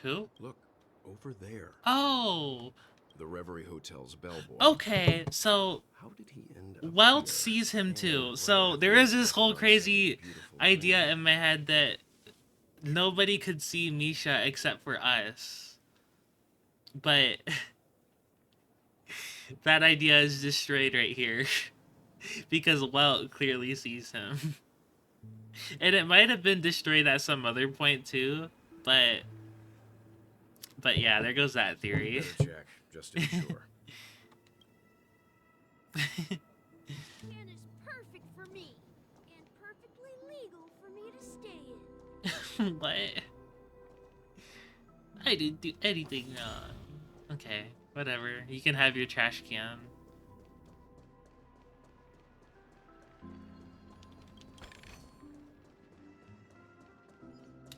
Who? Look, over there. Oh! The Reverie Hotel's bellboy. Okay, so How did he end up Welt here? sees him And too. right So after there he is this got whole on such a crazy beautiful idea dream. in my head that nobody could see Misha except for us. But that idea is destroyed right here. Because Welt clearly sees him. And it might have been destroyed at some other point too, but yeah, there goes that theory. Better check, just to be sure. Inn is perfect for me, and perfectly legal for me to stay in. What? I didn't do anything wrong. Okay, whatever. You can have your trash can.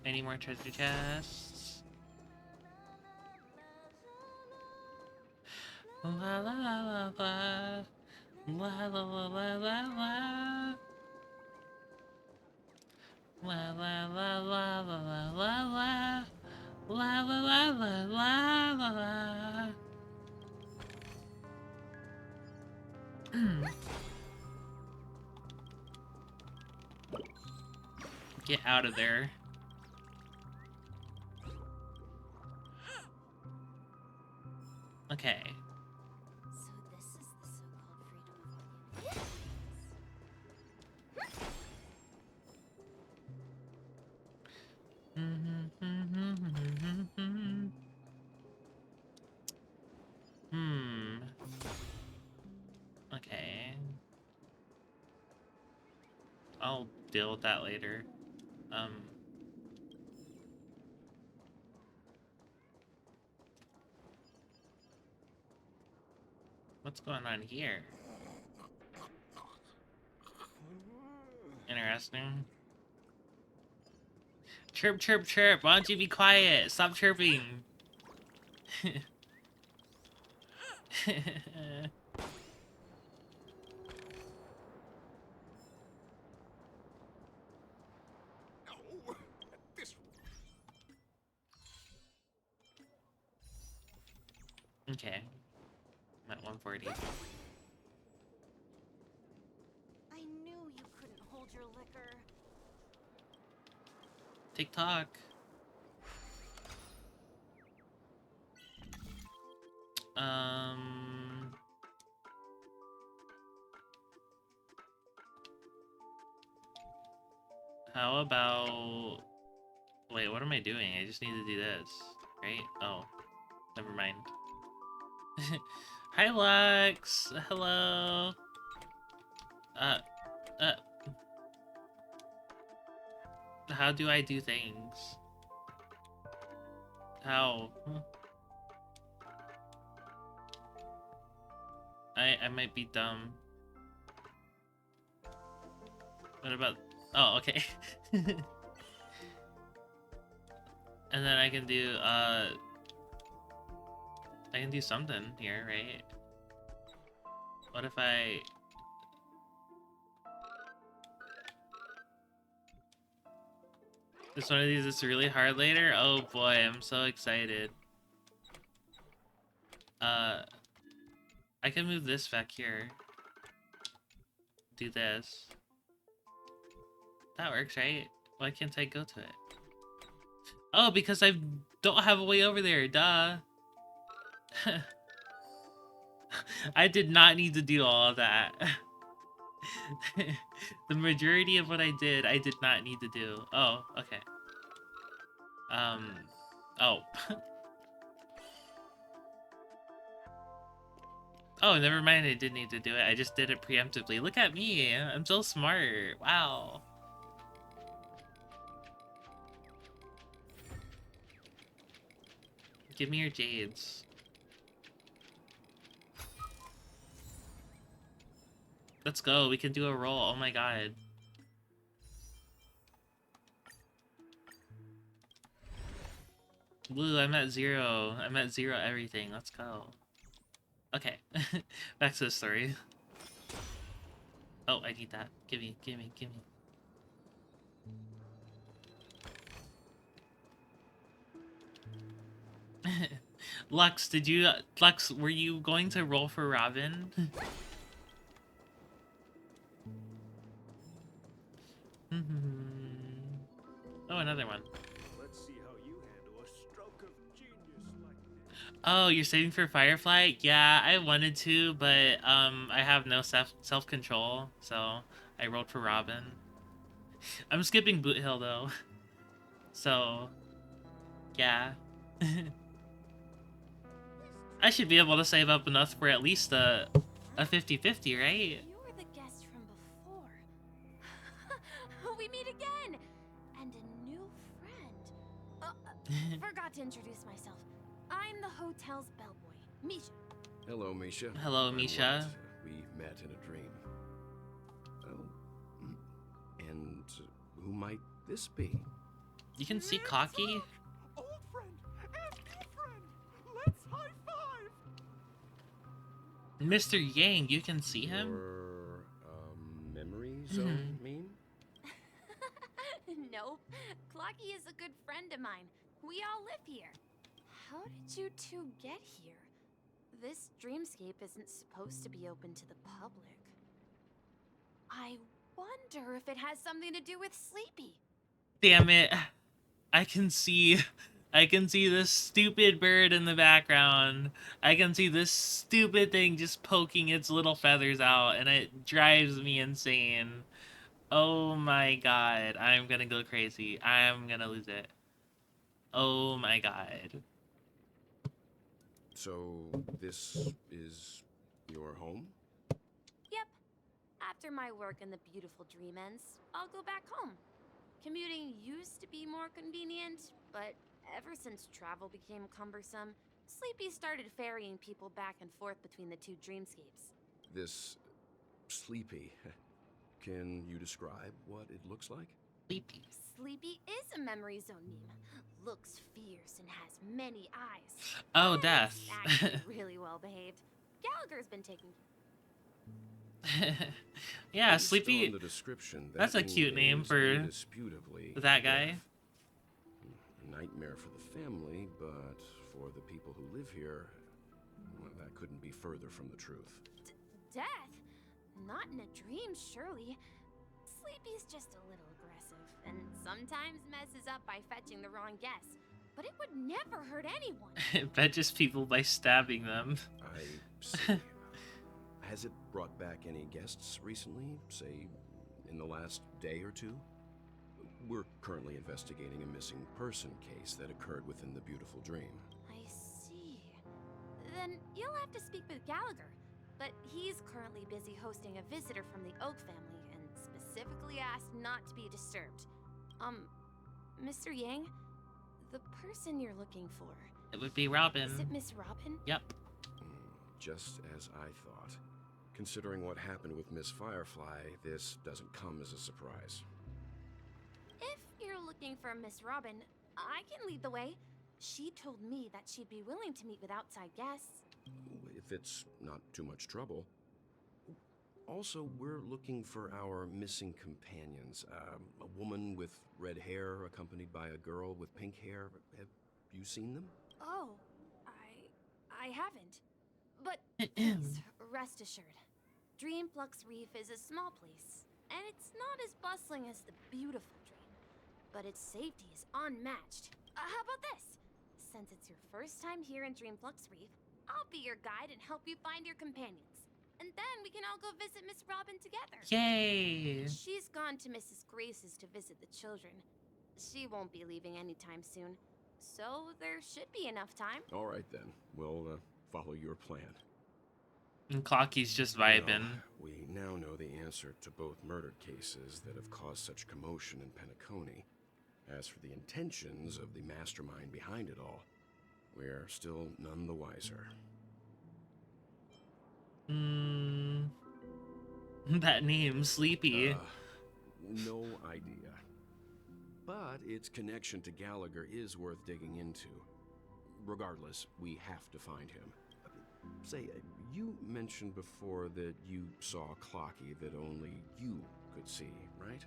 Any more treasure chests? La la la la la. La la la la la la. La la la la la la la la. La la la la la la la. Get out of there. Okay. So this is the so-called freedom of Okay. I'll deal with that later. What's going on here? Interesting. Chirp, chirp, chirp. Why don't you be quiet? Stop chirping. Okay. I'm at 140. I knew you couldn't hold your liquor. TikTok. How about... Wait, what am I doing? I just need to do this, right? Oh, never mind. Hi, Lux! Hello! How do I do things? How? I might be dumb. What about... Oh, okay. And then I can do, I can do something here, right? What if I... This one of these is really hard later? Oh boy, I'm so excited. I can move this back here. Do this. That works, right? Why can't I go to it? Oh, because I don't have a way over there, duh. I did not need to do all of that. The majority of what I did not need to do. Oh, okay. Oh. Oh, never mind, I did need to do it. I just did it preemptively. Look at me, I'm so smart. Wow. Give me your jades. Let's go, we can do a roll. Oh my god. Woo, I'm at 0. I'm at 0 everything. Let's go. Okay, back to the story. Oh, I need that. Give me, give me, give me. Lux, did you... Lux, were you going to roll for Robin? Oh, another one. Let's see how you handle a stroke of genius like this. Oh, you're saving for Firefly? Yeah, I wanted to, but I have no self-control, so I rolled for Robin. I'm skipping Boot Hill though. So, yeah. I should be able to save up enough for at least a 50-50, right? You were the guest from before. We meet again! And a new friend. Forgot to introduce myself. I'm the hotel's bellboy, Misha. Hello, Misha. Hello, I'm Misha. Lex. We met in a dream. Oh, and who might this be? You can see Cocky. Old friend and new friend. Let's high five. Mr. Yang, you can see him? Your, memory zone, mean? Nope. Clocky is a good friend of mine. We all live here. How did you two get here? This dreamscape isn't supposed to be open to the public. I wonder if it has something to do with Sleepy. Damn it. I can see this stupid bird in the background. I can see this stupid thing just poking its little feathers out, and it drives me insane. Oh my god, I'm gonna go crazy. I'm gonna lose it. Oh my god. So, this is your home? Yep. After my work in the beautiful dream ends, I'll go back home. Commuting used to be more convenient, but ever since travel became cumbersome, Sleepy started ferrying people back and forth between the two dreamscapes. This Sleepy. Can you describe what it looks like? Sleepy. Sleepy is a memory zone meme. Looks fierce and has many eyes. Oh, Death. Actually really well behaved. Gallagher's been taking. Yeah, Based Sleepy. on the description, That's a cute name is for indisputably that guy. death. A nightmare for the family, but for the people who live here, well, that couldn't be further from the truth. Death? Not in a dream, surely. Sleepy's just a little aggressive, and sometimes messes up by fetching the wrong guess. But it would never hurt anyone. It fetches people by stabbing them. I see. Has it brought back any guests recently, say, in the last day or two? We're currently investigating a missing person case that occurred within the beautiful dream. I see. Then you'll have to speak with Gallagher. But he's currently busy hosting a visitor from the Oak family and specifically asked not to be disturbed. Mr. Yang, the person you're looking for. It would be Robin. Is it Miss Robin? Yep. Just as I thought. Considering what happened with Miss Firefly, this doesn't come as a surprise. If you're looking for Miss Robin, I can lead the way. She told me that she'd be willing to meet with outside guests. If it's not too much trouble. Also, we're looking for our missing companions. A woman with red hair accompanied by a girl with pink hair. Have you seen them? Oh, I haven't. But please, rest assured. Dreamflux Reef is a small place, and it's not as bustling as the beautiful dream. But its safety is unmatched. How about this? Since it's your first time here in Dreamflux Reef, I'll be your guide and help you find your companions. And then we can all go visit Miss Robin together. Yay! She's gone to Mrs. Grace's to visit the children. She won't be leaving anytime soon. So there should be enough time. All right, then. We'll follow your plan. And Clocky's just vibing. We now know the answer to both murder cases that have caused such commotion in Penacony. As for the intentions of the mastermind behind it all, we're still none the wiser. That name, Sleepy. No idea. But its connection to Gallagher is worth digging into. Regardless, we have to find him. Say, you mentioned before that you saw Clocky that only you could see, right?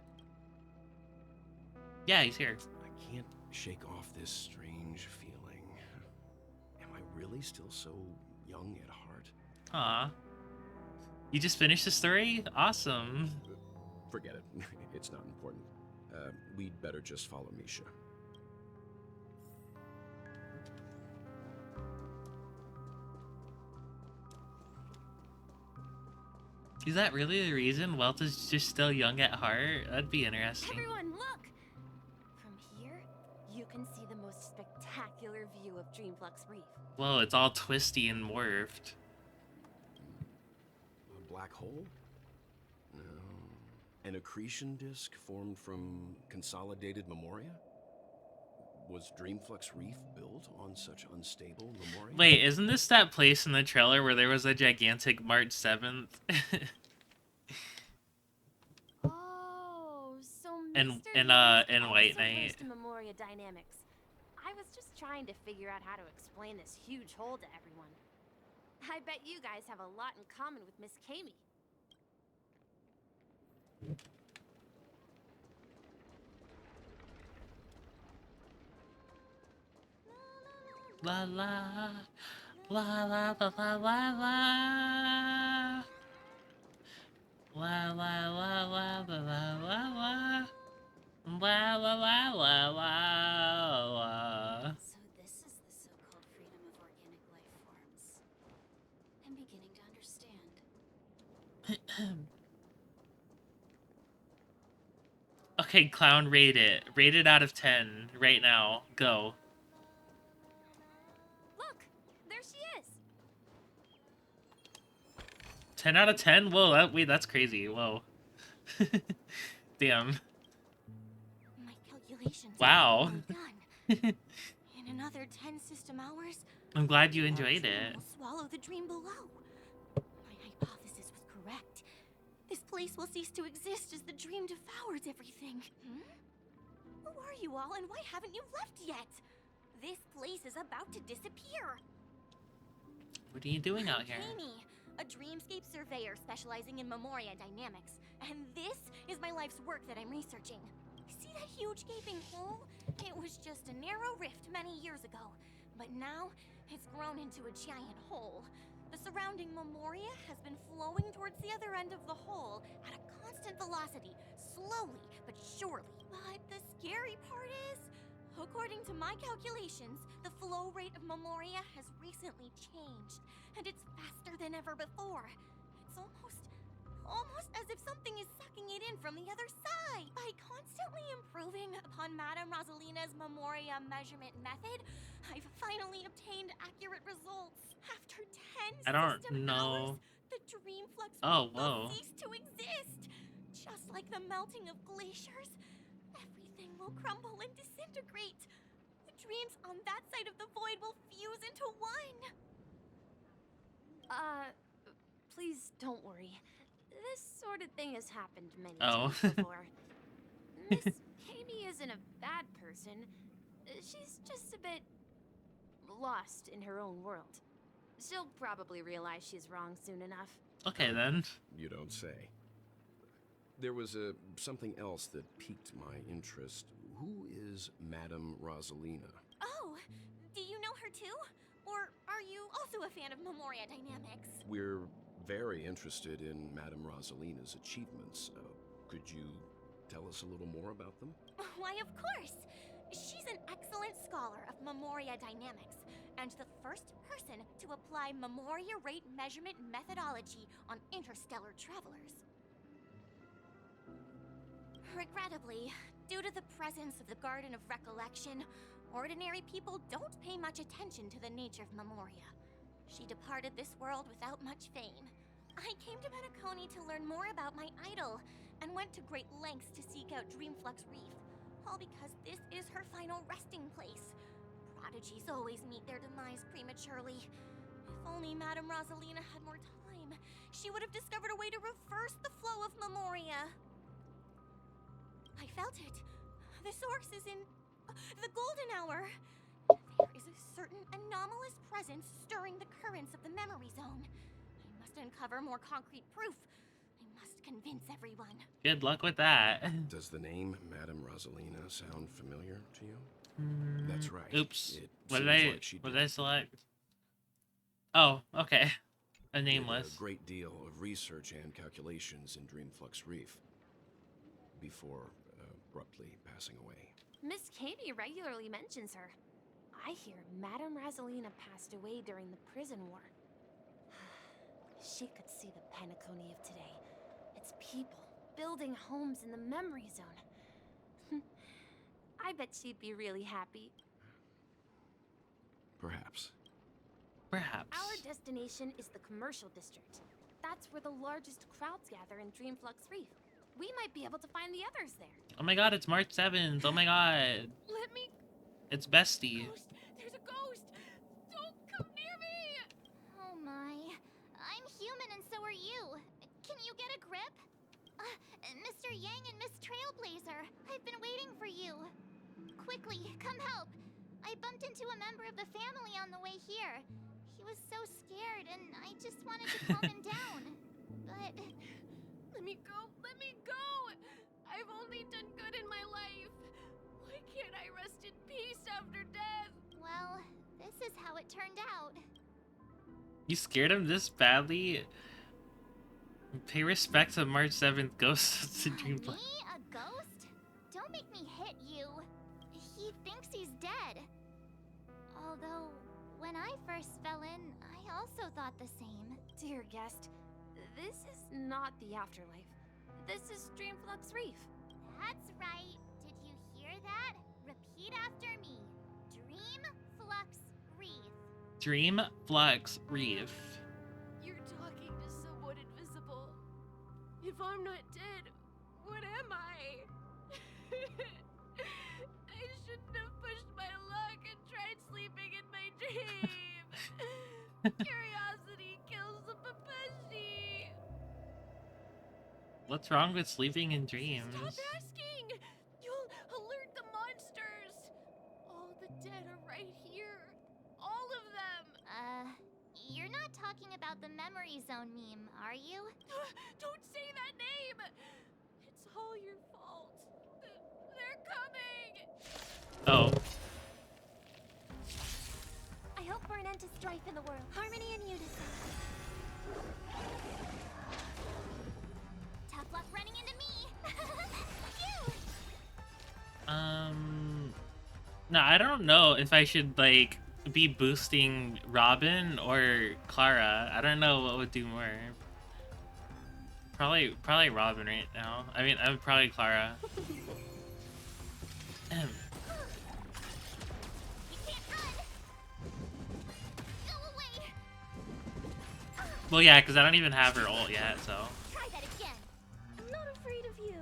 Yeah, he's here. I can't shake off this strange feeling. Am I really still so young at heart? Aw. You just finished the story? Awesome. Forget it. It's not important. We'd better just follow Misha. Is that really the reason Welt is just still young at heart? That'd be interesting. Everyone, look! From here, you can see the most spectacular view of Dreamflux Reef. Whoa, it's all twisty and morphed. A black hole? No. An accretion disk formed from consolidated memoria? Was Dreamflux Reef built on such unstable memoria? Wait, isn't this that place in the trailer where there was a gigantic March 7th? Oh, so and Mr. White Knight. To Memoria dynamics. I was just trying to figure out how to explain this huge hole to everyone. I bet you guys have a lot in common with Miss Kami. La la la la la la la la. La la la la la la la la. La la la la la la. So this is the so-called freedom of organic life forms. I'm beginning to understand. Okay, clown, rate it. Rate it out of 10 right now. Go. Look, there she is. 10 out of 10? Whoa, wait, that's crazy. Whoa. Damn. My calculations Wow. are done. In another 10 system hours, I'm glad you our enjoyed dream it. will swallow the dream below. My hypothesis was correct. This place will cease to exist as the dream devours everything. Who are you all, and why haven't you left yet? This place is about to disappear. What are you doing out here? Amy, a dreamscape surveyor specializing in Memoria dynamics. And this is my life's work that I'm researching. See that huge gaping hole? It was just a narrow rift many years ago, but now it's grown into a giant hole. The surrounding Memoria has been flowing towards the other end of the hole at a constant velocity, slowly but surely. But the scary part is, according to my calculations, the flow rate of Memoria has recently changed, and it's faster than ever before. It's almost as if something is sucking it in from the other side. By constantly improving upon Madame Rosalina's Memoria measurement method, I've finally obtained accurate results. After 10 I don't system know. hours, the dream flux Oh, will whoa. cease to exist. Just like the melting of glaciers, everything will crumble and disintegrate. The dreams on that side of the void will fuse into one. Please don't worry. This sort of thing has happened many Oh. times before. Miss Amy isn't a bad person. She's just a bit lost in her own world. She'll probably realize she's wrong soon enough. Okay, then. You don't say. There was something else that piqued my interest. Who is Madame Rosalina? Oh, do you know her too? Or are you also a fan of Memoria dynamics? We're very interested in Madame Rosalina's achievements. Could you tell us a little more about them? Why, of course. She's an excellent scholar of Memoria dynamics, and the first person to apply Memoria rate measurement methodology on interstellar travelers. Regrettably, due to the presence of the Garden of Recollection, ordinary people don't pay much attention to the nature of Memoria. She departed this world without much fame. I came to Penacony to learn more about my idol, and went to great lengths to seek out Dreamflux Reef, all because this is her final resting place. Prodigies always meet their demise prematurely. If only Madame Rosalina had more time, she would have discovered a way to reverse the flow of Memoria. I felt it. The source is in the golden hour. There is a certain anomalous presence stirring the currents of the memory zone. I must uncover more concrete proof. I must convince everyone. Good luck with that. Does the name Madame Rosalina sound familiar to you? That's right. Oops. It What seems did I like she what did did I select? Oh, okay. A did nameless. a great deal of research and calculations in Dreamflux Reef before abruptly passing away. Miss Katie regularly mentions her. I hear Madame Rosalina passed away during the prison war. She could see the Penacony of today. Its people building homes in the memory zone. I bet she'd be really happy. Perhaps. Perhaps. Our destination is the commercial district. That's where the largest crowds gather in Dreamflux Reef. We might be able to find the others there. Oh my god, it's March 7th. Oh my god. Let me... It's Bestie. Ghost! There's a ghost! Don't come near me! Oh my. I'm human and so are you. Can you get a grip? Mr. Yang and Miss Trailblazer, I've been waiting for you. Quickly, come help. I bumped into a member of the family on the way here. He was so scared and I just wanted to calm him down. But... Let me go! Let me go! I've only done good in my life. Why can't I rest in peace after death? Well, this this is how it turned out. You scared him this badly? Pay respect to March 7th ghosts to Dream Me? A ghost? Don't make me hit you. He thinks he's dead. Although, when I first fell in, I also thought the same. Dear guest, this is not the afterlife. This is Dreamflux Reef. That's right. Did you hear that? Repeat after me. Dreamflux Reef. Dreamflux Reef. You're talking to someone invisible. If I'm not dead, what am I? I shouldn't have pushed my luck and tried sleeping in my dream. Curiosity kills the papashi. What's wrong with sleeping in dreams? Stop asking! You'll alert the monsters! All the dead are right here. All of them! You're not talking about the memory zone meme, are you? Don't say that name! It's all your fault. They're coming! Oh. I hope for an end to strife in the world. Harmony and unison. Tough luck running into me! Phew! No, I don't know if I should, like, be boosting Robin or Clara. I don't know what would do more. Probably Robin right now. I mean, I'm probably Clara. Well, yeah, because I don't even have her ult yet, so. Try that again. I'm not afraid of you.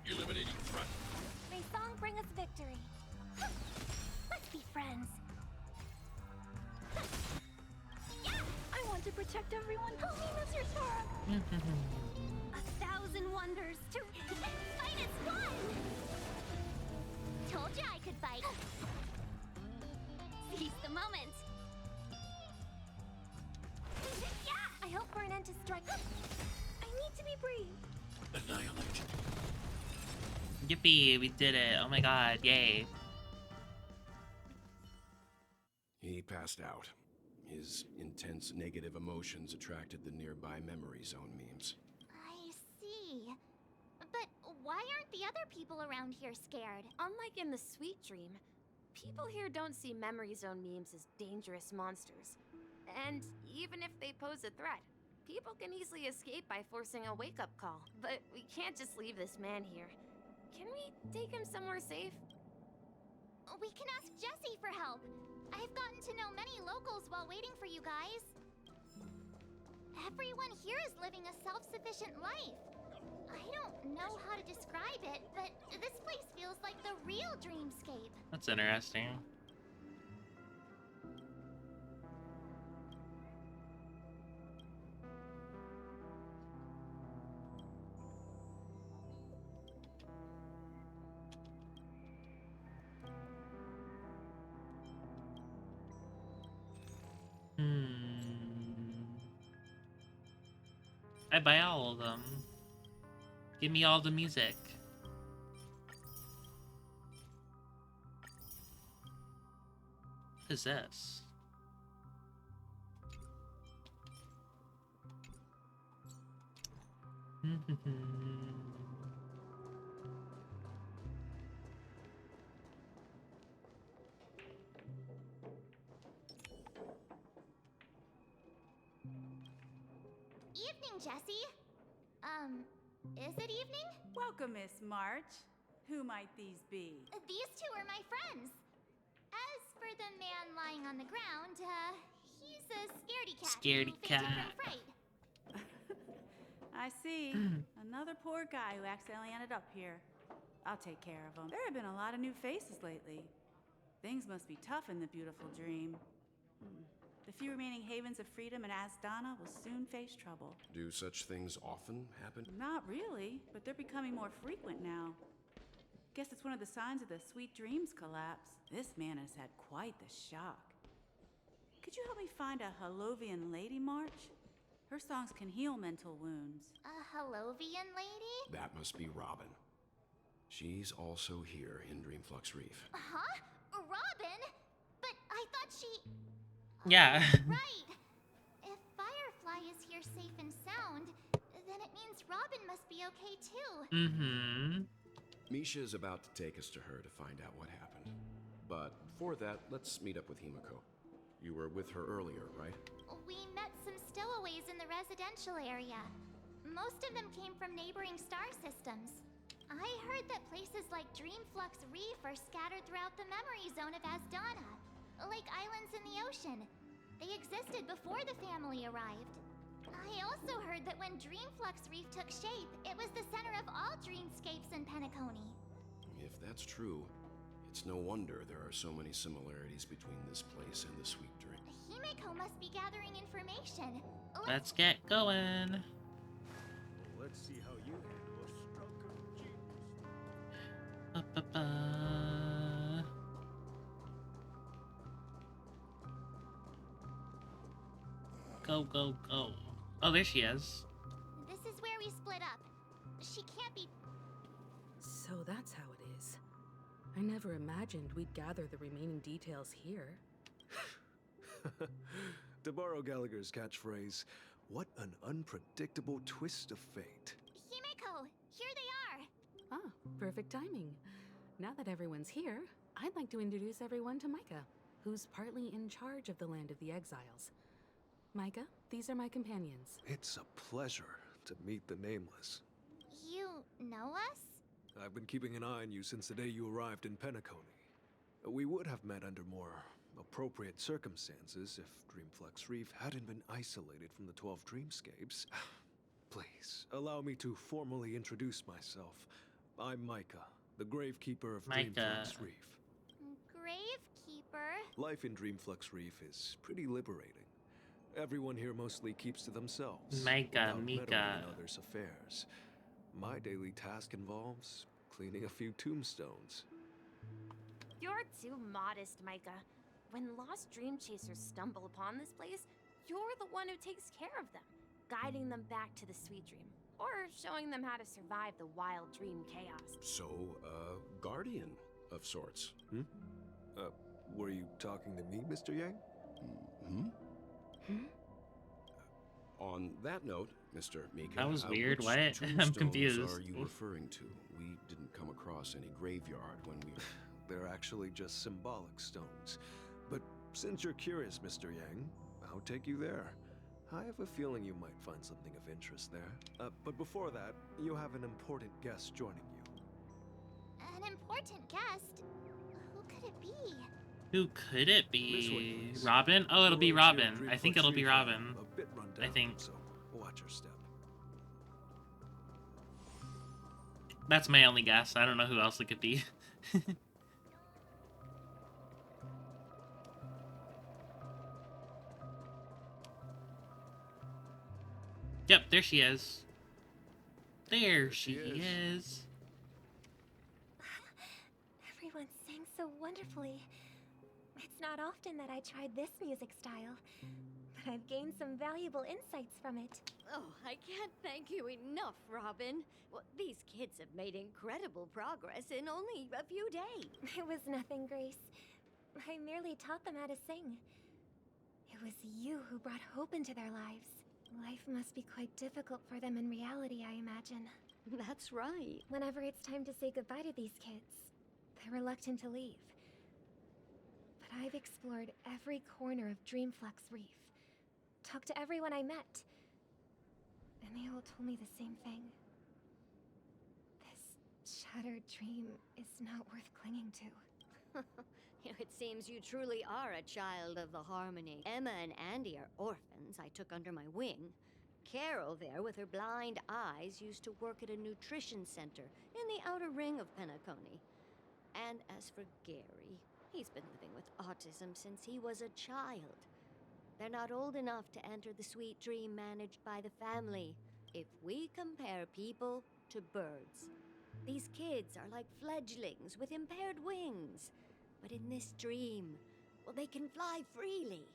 Eliminating front. May song bring us victory. Let's be friends. Yeah! I want to protect everyone. Help me, Mr. Sora. 1,000 wonders to fight is fun. Told you I could fight. Seize the moment. Yeah! I hope for an end to strike. I need to be brave. Annihilate. Yippee, we did it. Oh my god, yay. He passed out. His intense negative emotions attracted the nearby memory zone memes. I see. But why aren't the other people around here scared? Unlike in the Sweet Dream, people here don't see memory zone memes as dangerous monsters. And even if they pose a threat, people can easily escape by forcing a wake-up call. But we can't just leave this man here. Can we take him somewhere safe? We can ask Jessie for help. I've gotten to know many locals while waiting for you guys. Everyone here is living a self-sufficient life. I don't know how to describe it, but this place feels like the real dreamscape. That's interesting. I buy all of them. Give me all the music. What is this? Evening, Jessie. Is it evening? Welcome, Miss March. Who might these be? These two are my friends. As for the man lying on the ground, he's a scaredy cat. Scaredy who fainted cat. from fright. I see. Another poor guy who accidentally ended up here. I'll take care of him. There have been a lot of new faces lately. Things must be tough in the beautiful dream. The few remaining havens of freedom in Asdana will soon face trouble. Do such things often happen? Not really, but they're becoming more frequent now. Guess it's one of the signs of the Sweet Dreams collapse. This man has had quite the shock. Could you help me find a Halovian lady, March? Her songs can heal mental wounds. A Halovian lady? That must be Robin. She's also here in Dreamflux Reef. Huh? Robin? But I I thought she... Yeah. Right. If Firefly is here safe and sound, then it means Robin must be okay too. Mm-hmm. Misha is about to take us to her to find out what happened. But before that, let's meet up with Himiko. You were with her earlier, right? We met some stowaways in the residential area. Most of them came from neighboring star systems. I heard that places like Dreamflux Reef are scattered throughout the memory zone of Asdana, like islands in the ocean. They existed before the family arrived. I also heard that when Dreamflux Reef took shape, it was the center of all dreamscapes in Penacony. If that's true, it's no wonder there are so many similarities between this place and the Sweet Dream. Himiko must be gathering information. Let's get going. Let's see how you handle a stroke of genius. Ba-ba-ba. Go, go, go. Oh, there she is. This is where we split up. She can't be... So that's how it is. I never imagined we'd gather the remaining details here. To borrow Gallagher's catchphrase, what an unpredictable twist of fate. Himiko, here they are. Ah, perfect timing. Now that everyone's here, I'd like to introduce everyone to Micah, who's partly in charge of the Land of the Exiles. Micah, these are my companions. It's a pleasure to meet the Nameless. You know us? I've been keeping an eye on you since the day you arrived in Penacony. We would have met under more appropriate circumstances if Dreamflux Reef hadn't been isolated from the 12 dreamscapes. Please, allow me to formally introduce myself. I'm Micah, the Gravekeeper of Dreamflux Reef. Gravekeeper? Life in Dreamflux Reef is pretty liberating. Everyone here mostly keeps to themselves, without meddling in others' affairs. My daily task involves cleaning a few tombstones. You're too modest, Micah. When lost dream chasers stumble upon this place, you're the one who takes care of them, guiding them back to the Sweet Dream, or showing them how to survive the wild dream chaos. So, guardian of sorts. Were you talking to me, Mr. Yang? On that note, Mr. Mika, That was weird. which What? I'm tombstones confused. are you referring to? We didn't come across any graveyard when we... They're actually just symbolic stones. But since you're curious, Mr. Yang, I'll take you there. I have a feeling you might find something of interest there. But before that, you have an important guest joining you. An important guest? Who could it be? Who could it be? Robin? Oh, it'll be Robin. I think it'll be Robin. A bit run down, I think. So watch your step. That's my only guess. I don't know who else it could be. Yep, there she is. There she is. Everyone sang so wonderfully. It's not often that I tried this music style, but I've gained some valuable insights from it. Oh, I can't thank you enough, Robin. Well, these kids have made incredible progress in only a few days. It was nothing, Grace. I merely taught them how to sing. It was you who brought hope into their lives. Life must be quite difficult for them in reality, I imagine. That's right. Whenever it's time to say goodbye to these kids, they're reluctant to leave. But I've explored every corner of Dreamflux Reef, talked to everyone I met, and they all told me the same thing. This shattered dream is not worth clinging to. It seems you truly are a child of the Harmony. Emma and Andy are orphans I took under my wing. Carol there, with her blind eyes, used to work at a nutrition center in the outer ring of Penacony. And as for Gary, he's been living with autism since he was a child. They're not old enough to enter the sweet dream managed by the family. If we compare people to birds, these kids are like fledglings with impaired wings. But in this dream, well, they can fly freely.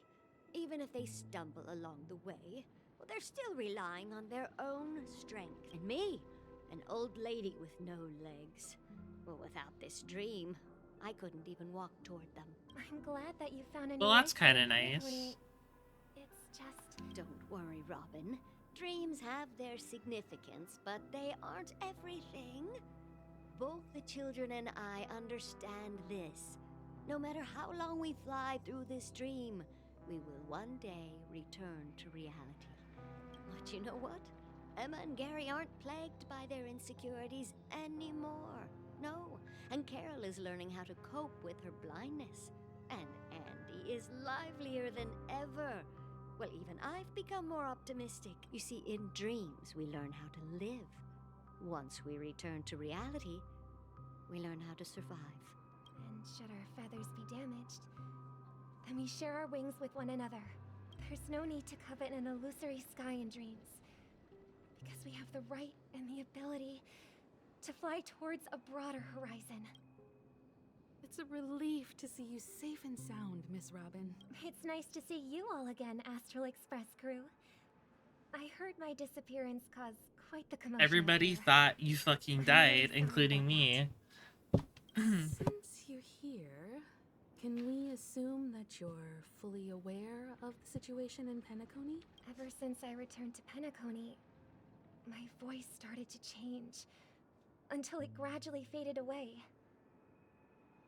Even if they stumble along the way, well, they're still relying on their own strength. And me, an old lady with no legs. Well, without this dream, I couldn't even walk toward them. I'm glad that you found a new Well, that's life kind of in Penacony. nice. It's just... Don't worry, Robin. Dreams have their significance, but they aren't everything. Both the children and I understand this. No matter how long we fly through this dream, we will one day return to reality. But you know what? Emma and Gary aren't plagued by their insecurities anymore. No, and Carol is learning how to cope with her blindness. And Andy is livelier than ever. Well, even I've become more optimistic. You see, in dreams, we learn how to live. Once we return to reality, we learn how to survive. And should our feathers be damaged, then we share our wings with one another. There's no need to covet an illusory sky in dreams, because we have the right and the ability to fly towards a broader horizon. It's a relief to see you safe and sound, Miss Robin. It's nice to see you all again, Astral Express crew. I heard my disappearance caused quite the commotion. Everybody thought you fucking died, including me. Since you're here, can we assume that you're fully aware of the situation in Penacony? Ever since I returned to Penacony, my voice started to change, until it gradually faded away.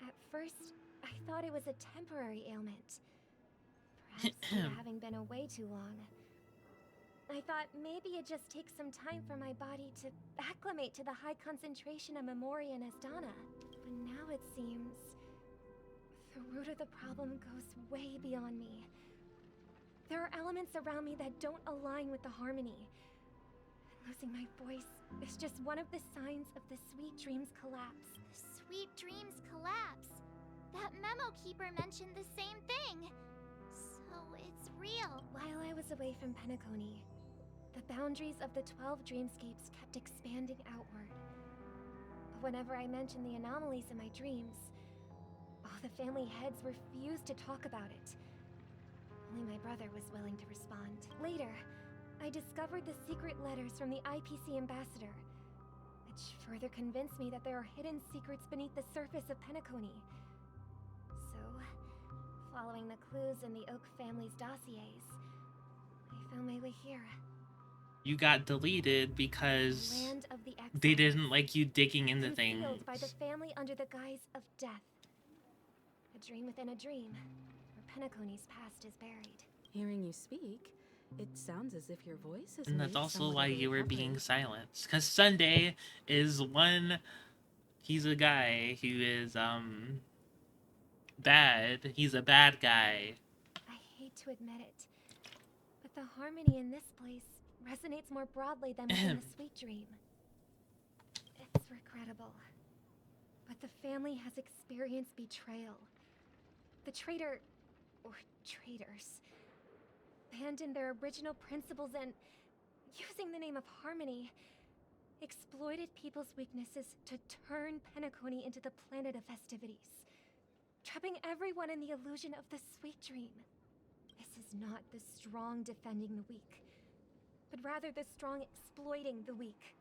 At first, I thought it was a temporary ailment. Perhaps due to having been away too long. I thought maybe it just takes some time for my body to acclimate to the high concentration of Memoria and Asdana. But now it seems the root of the problem goes way beyond me. There are elements around me that don't align with the harmony. Losing my voice is just one of the signs of the Sweet Dreams collapse. Sweet Dreams collapse. That memo keeper mentioned the same thing. So it's real. While I was away from Penacony, the boundaries of the 12 dreamscapes kept expanding outward. But whenever I mentioned the anomalies in my dreams, all the family heads refused to talk about it. Only my brother was willing to respond. Later, I discovered the secret letters from the IPC ambassador, which further convinced me that there are hidden secrets beneath the surface of Penacony. So, following the clues in the Oak family's dossiers, I found my way here. You got deleted because Land of the Exiles, they didn't like you digging into things. concealed by the family under the guise of death. A dream within a dream, where Penacony's past is buried. Hearing you speak, it sounds as if your voice is. And that's also why you were being silenced. Because Sunday is he's a guy who is, bad. He's a bad guy. I hate to admit it, but the harmony in this place resonates more broadly than within the Sweet Dream. It's regrettable, but the family has experienced betrayal. The traitor, or traitors, abandoned their original principles and, using the name of harmony, exploited people's weaknesses to turn Penacony into the planet of festivities, trapping everyone in the illusion of the Sweet Dream. This is not the strong defending the weak, but rather the strong exploiting the weak.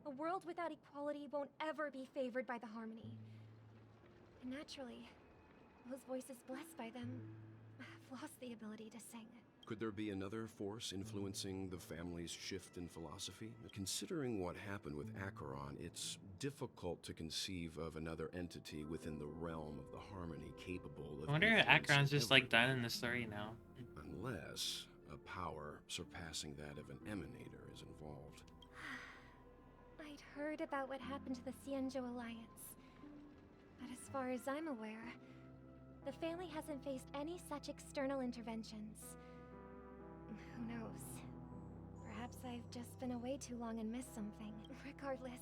A world without equality won't ever be favored by the harmony. And naturally, those voices blessed by them have lost the ability to sing. Could there be another force influencing the family's shift in philosophy? Considering what happened with Acheron, it's difficult to conceive of another entity within the realm of the harmony capable of... I wonder if influencing Acheron's just like everything. done in the story now. Unless a power surpassing that of an emanator is involved. I'd heard about what happened to the Cienjo Alliance, but as far as I'm aware, the family hasn't faced any such external interventions. Who knows? Perhaps I've just been away too long and missed something. Regardless,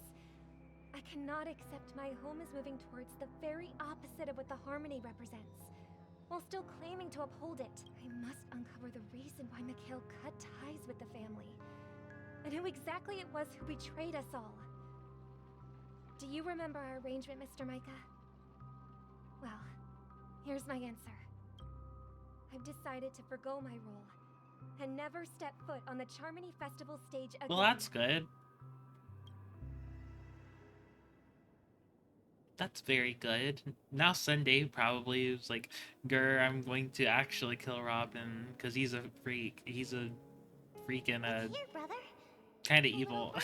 I cannot accept my home is moving towards the very opposite of what the harmony represents, while still claiming to uphold it. I must uncover the reason why Mikhail cut ties with the family, and who exactly it was who betrayed us all. Do you remember our arrangement, Mr. Micah? Well, here's my answer. I've decided to forgo my role and never step foot on the Charmony Festival stage again. Well, that's good. That's very good. Now Sunday probably is like, "Grr, I'm going to actually kill Robin because he's a freak. He's a freaking Here, brother. kind of evil."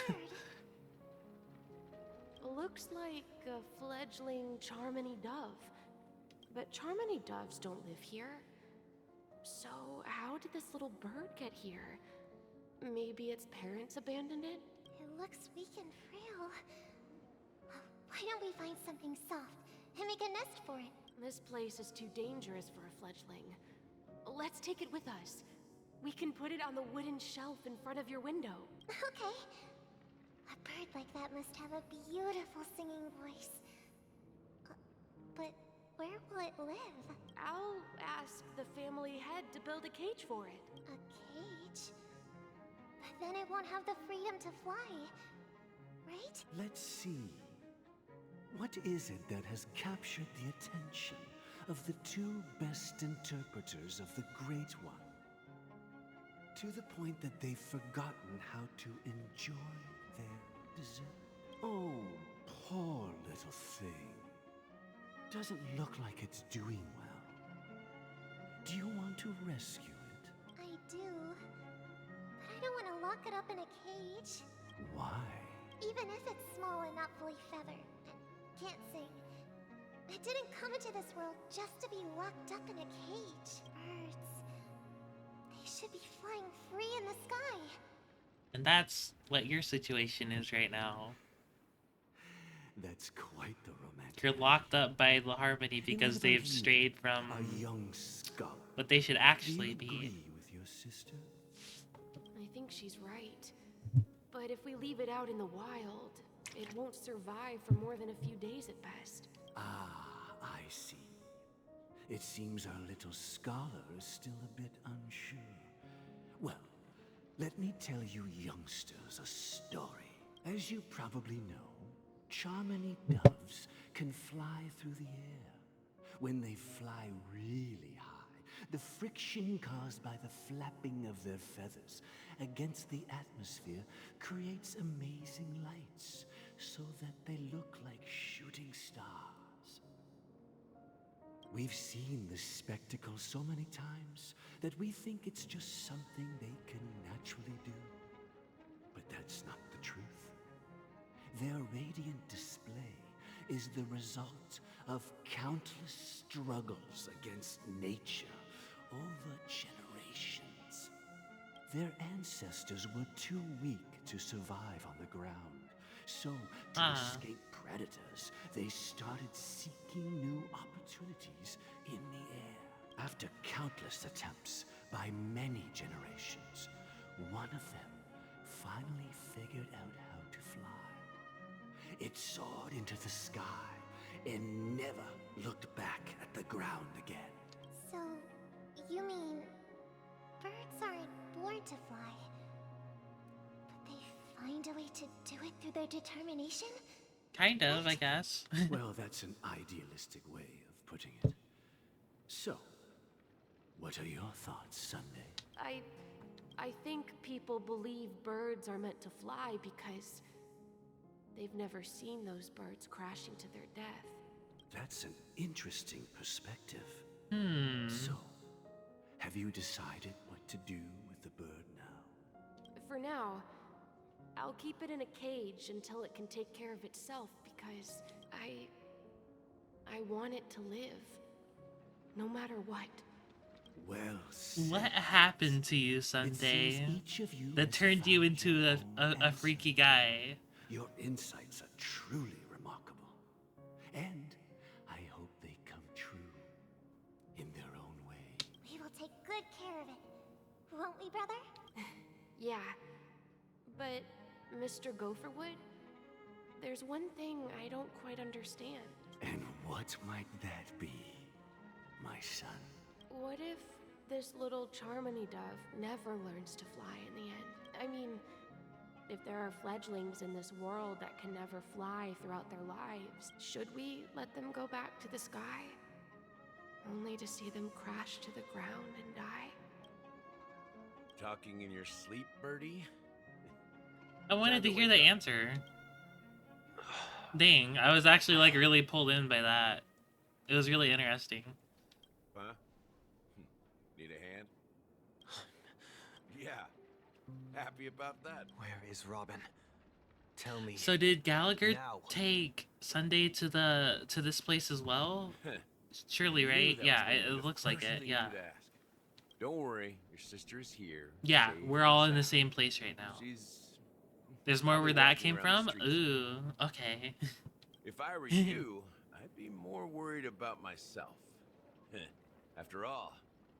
Looks like a fledgling Charmony dove. But Charmony doves don't live here. So, how did this little bird get here? Maybe its parents abandoned it? It looks weak and frail. Why don't we find something soft and make a nest for it? This place is too dangerous for a fledgling. Let's take it with us. We can put it on the wooden shelf in front of your window. Okay. A bird like that must have a beautiful singing voice. But where will it live? I'll ask the family head to build a cage for it. A cage? But then it won't have the freedom to fly, right? Let's see. What is it that has captured the attention of the two best interpreters of the Great One? To the point that they've forgotten how to enjoy their dessert. Oh, poor little thing. Doesn't look like it's doing well. Do you want to rescue it? I do. But I don't want to lock it up in a cage. Why? Even if it's small and not fully feathered, and can't sing. It didn't come into this world just to be locked up in a cage. Birds. They should be flying free in the sky. And that's what your situation is right now. That's quite the romantic. You're locked up by the Harmony because they've strayed from a young scholar. what they should actually be. With your sister? I think she's right. But if we leave it out in the wild, it won't survive for more than a few days at best. Ah, I see. It seems our little scholar is still a bit unsure. Well, let me tell you youngsters a story. As you probably know, Charmony doves can fly through the air. When they fly really high, the friction caused by the flapping of their feathers against the atmosphere creates amazing lights, so that they look like shooting stars. We've seen this spectacle so many times that we think it's just something they can naturally do. But that's not the truth. Their radiant display is the result of countless struggles against nature over generations. Their ancestors were too weak to survive on the ground. So, to escape predators, they started seeking new opportunities in the air. After countless attempts by many generations, one of them finally figured out how to fly. It soared into the sky and never looked back at the ground again. So, you mean birds aren't born to fly, but they find a way to do it through their determination? Kind of, I guess. Well, that's an idealistic way of putting it. So, what are your thoughts, Sunday? I think people believe birds are meant to fly because they've never seen those birds crashing to their death. That's an interesting perspective. So, have you decided what to do with the bird now? For now, I'll keep it in a cage until it can take care of itself because I want it to live, no matter what. Well, what happened to you Sunday that turned you into a freaky guy? Your insights are truly remarkable. And I hope they come true in their own way. We will take good care of it, won't we, brother? Yeah, but Mr. Gopherwood, there's one thing I don't quite understand. And what might that be, my son? What if this little Charmony dove never learns to fly in the end? I mean, if there are fledglings in this world that can never fly throughout their lives, should we let them go back to the sky? Only to see them crash to the ground and die? Talking in your sleep, Birdie? I wanted to hear the answer. Dang, I was actually like really pulled in by that. It was really interesting. Huh? Need a hand? Yeah. Happy about that. Where is Robin? Tell me. So did Gallagher now. take Sunday to this place as well? Surely, You knew right? that was Yeah, gonna be it the looks like first it. thing Yeah. you'd ask. Don't worry, your sister is here. Yeah, safe we're and all in the sound. same place right now. She's There's more probably where that walking came around the from? streets Ooh, okay. If I were you, I'd be more worried about myself. After all,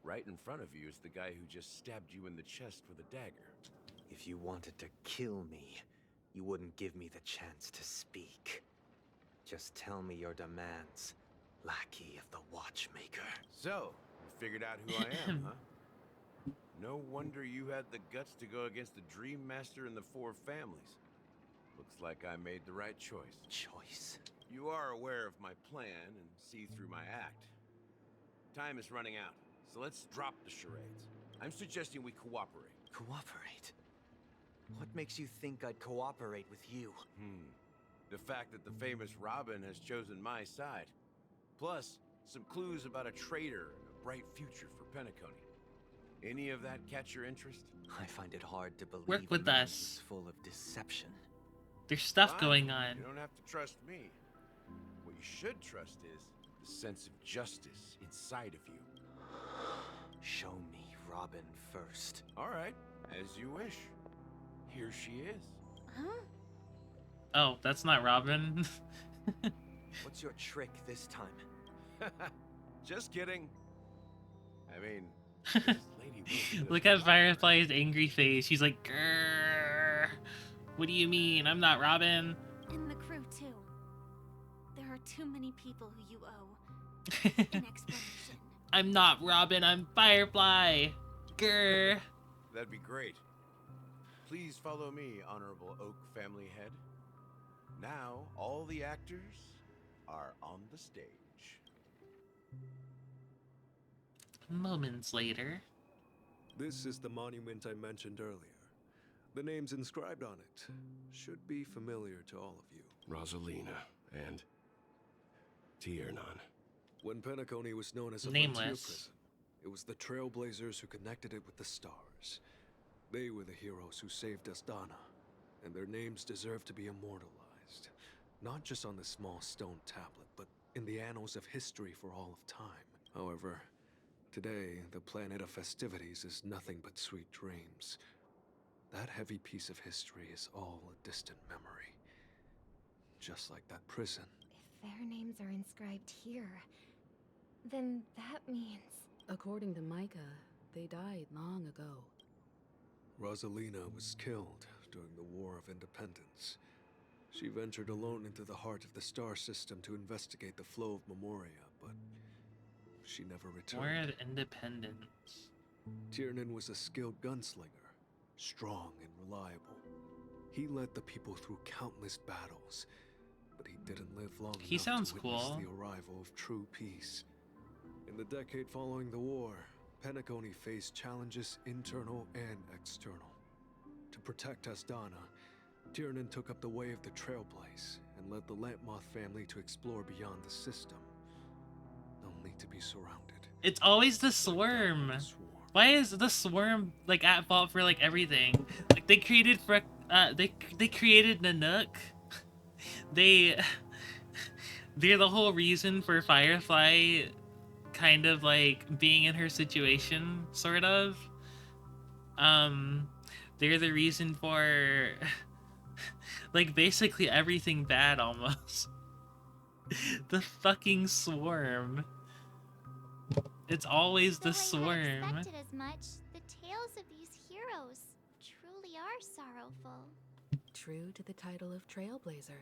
right in front of you is the guy who just stabbed you in the chest with a dagger. If you wanted to kill me, you wouldn't give me the chance to speak. Just tell me your demands, lackey of the Watchmaker. So, you figured out who I am, huh? No wonder you had the guts to go against the Dream Master and the Four Families. Looks like I made the right choice. Choice? You are aware of my plan and see through my act. Time is running out, so let's drop the charades. I'm suggesting we cooperate. Cooperate? What makes you think I'd cooperate with you? The fact that the famous Robin has chosen my side. Plus, some clues about a traitor and a bright future for Penacony. Any of that catch your interest? I find it hard to believe Work with a man us. who's full of deception. There's stuff Fine. going on. You don't have to trust me. What you should trust is the sense of justice inside of you. Show me Robin first. All right, as you wish. Here she is. Huh? Oh, that's not Robin. What's your trick this time? Just kidding. I mean, this lady will be Look at Firefly's angry face. She's like, grrr. What do you mean? I'm not Robin. And the crew, too. There are too many people who you owe an explanation. I'm not Robin. I'm Firefly. Grrr. That'd be great. Please follow me, Honorable Oak Family Head. Now, all the actors are on the stage. Moments later. This is the monument I mentioned earlier. The names inscribed on it should be familiar to all of you. Rosalina and Tiernan. When Penacony was known as a Nameless. frontier prison, it was the Trailblazers who connected it with the stars. They were the heroes who saved Asdana, and their names deserve to be immortalized. Not just on this small stone tablet, but in the annals of history for all of time. However, today, the planet of festivities is nothing but sweet dreams. That heavy piece of history is all a distant memory. Just like that prison. If their names are inscribed here, then that means... According to Micah, they died long ago. Rosalina was killed during the War of Independence. She ventured alone into the heart of the star system to investigate the flow of Memoria, but she never returned. War of Independence. Tiernan was a skilled gunslinger, strong and reliable. He led the people through countless battles, but he didn't live long He enough sounds to witness cool. the arrival of true peace. In the decade following the war, Penacony faced challenges internal and external. To protect Asdana, Tiernan took up the way of the Trailblaze and led the Lampmoth family to explore beyond the system, only to be surrounded. It's always the swarm. Why is the swarm like at fault for like everything? Like they created they created Nanook. They're the whole reason for Firefly kind of like being in her situation, sort of. They're the reason for like basically everything bad almost. The fucking swarm. It's always the Though I had swarm. expected as much, the tales of these heroes truly are sorrowful. True to the title of Trailblazer,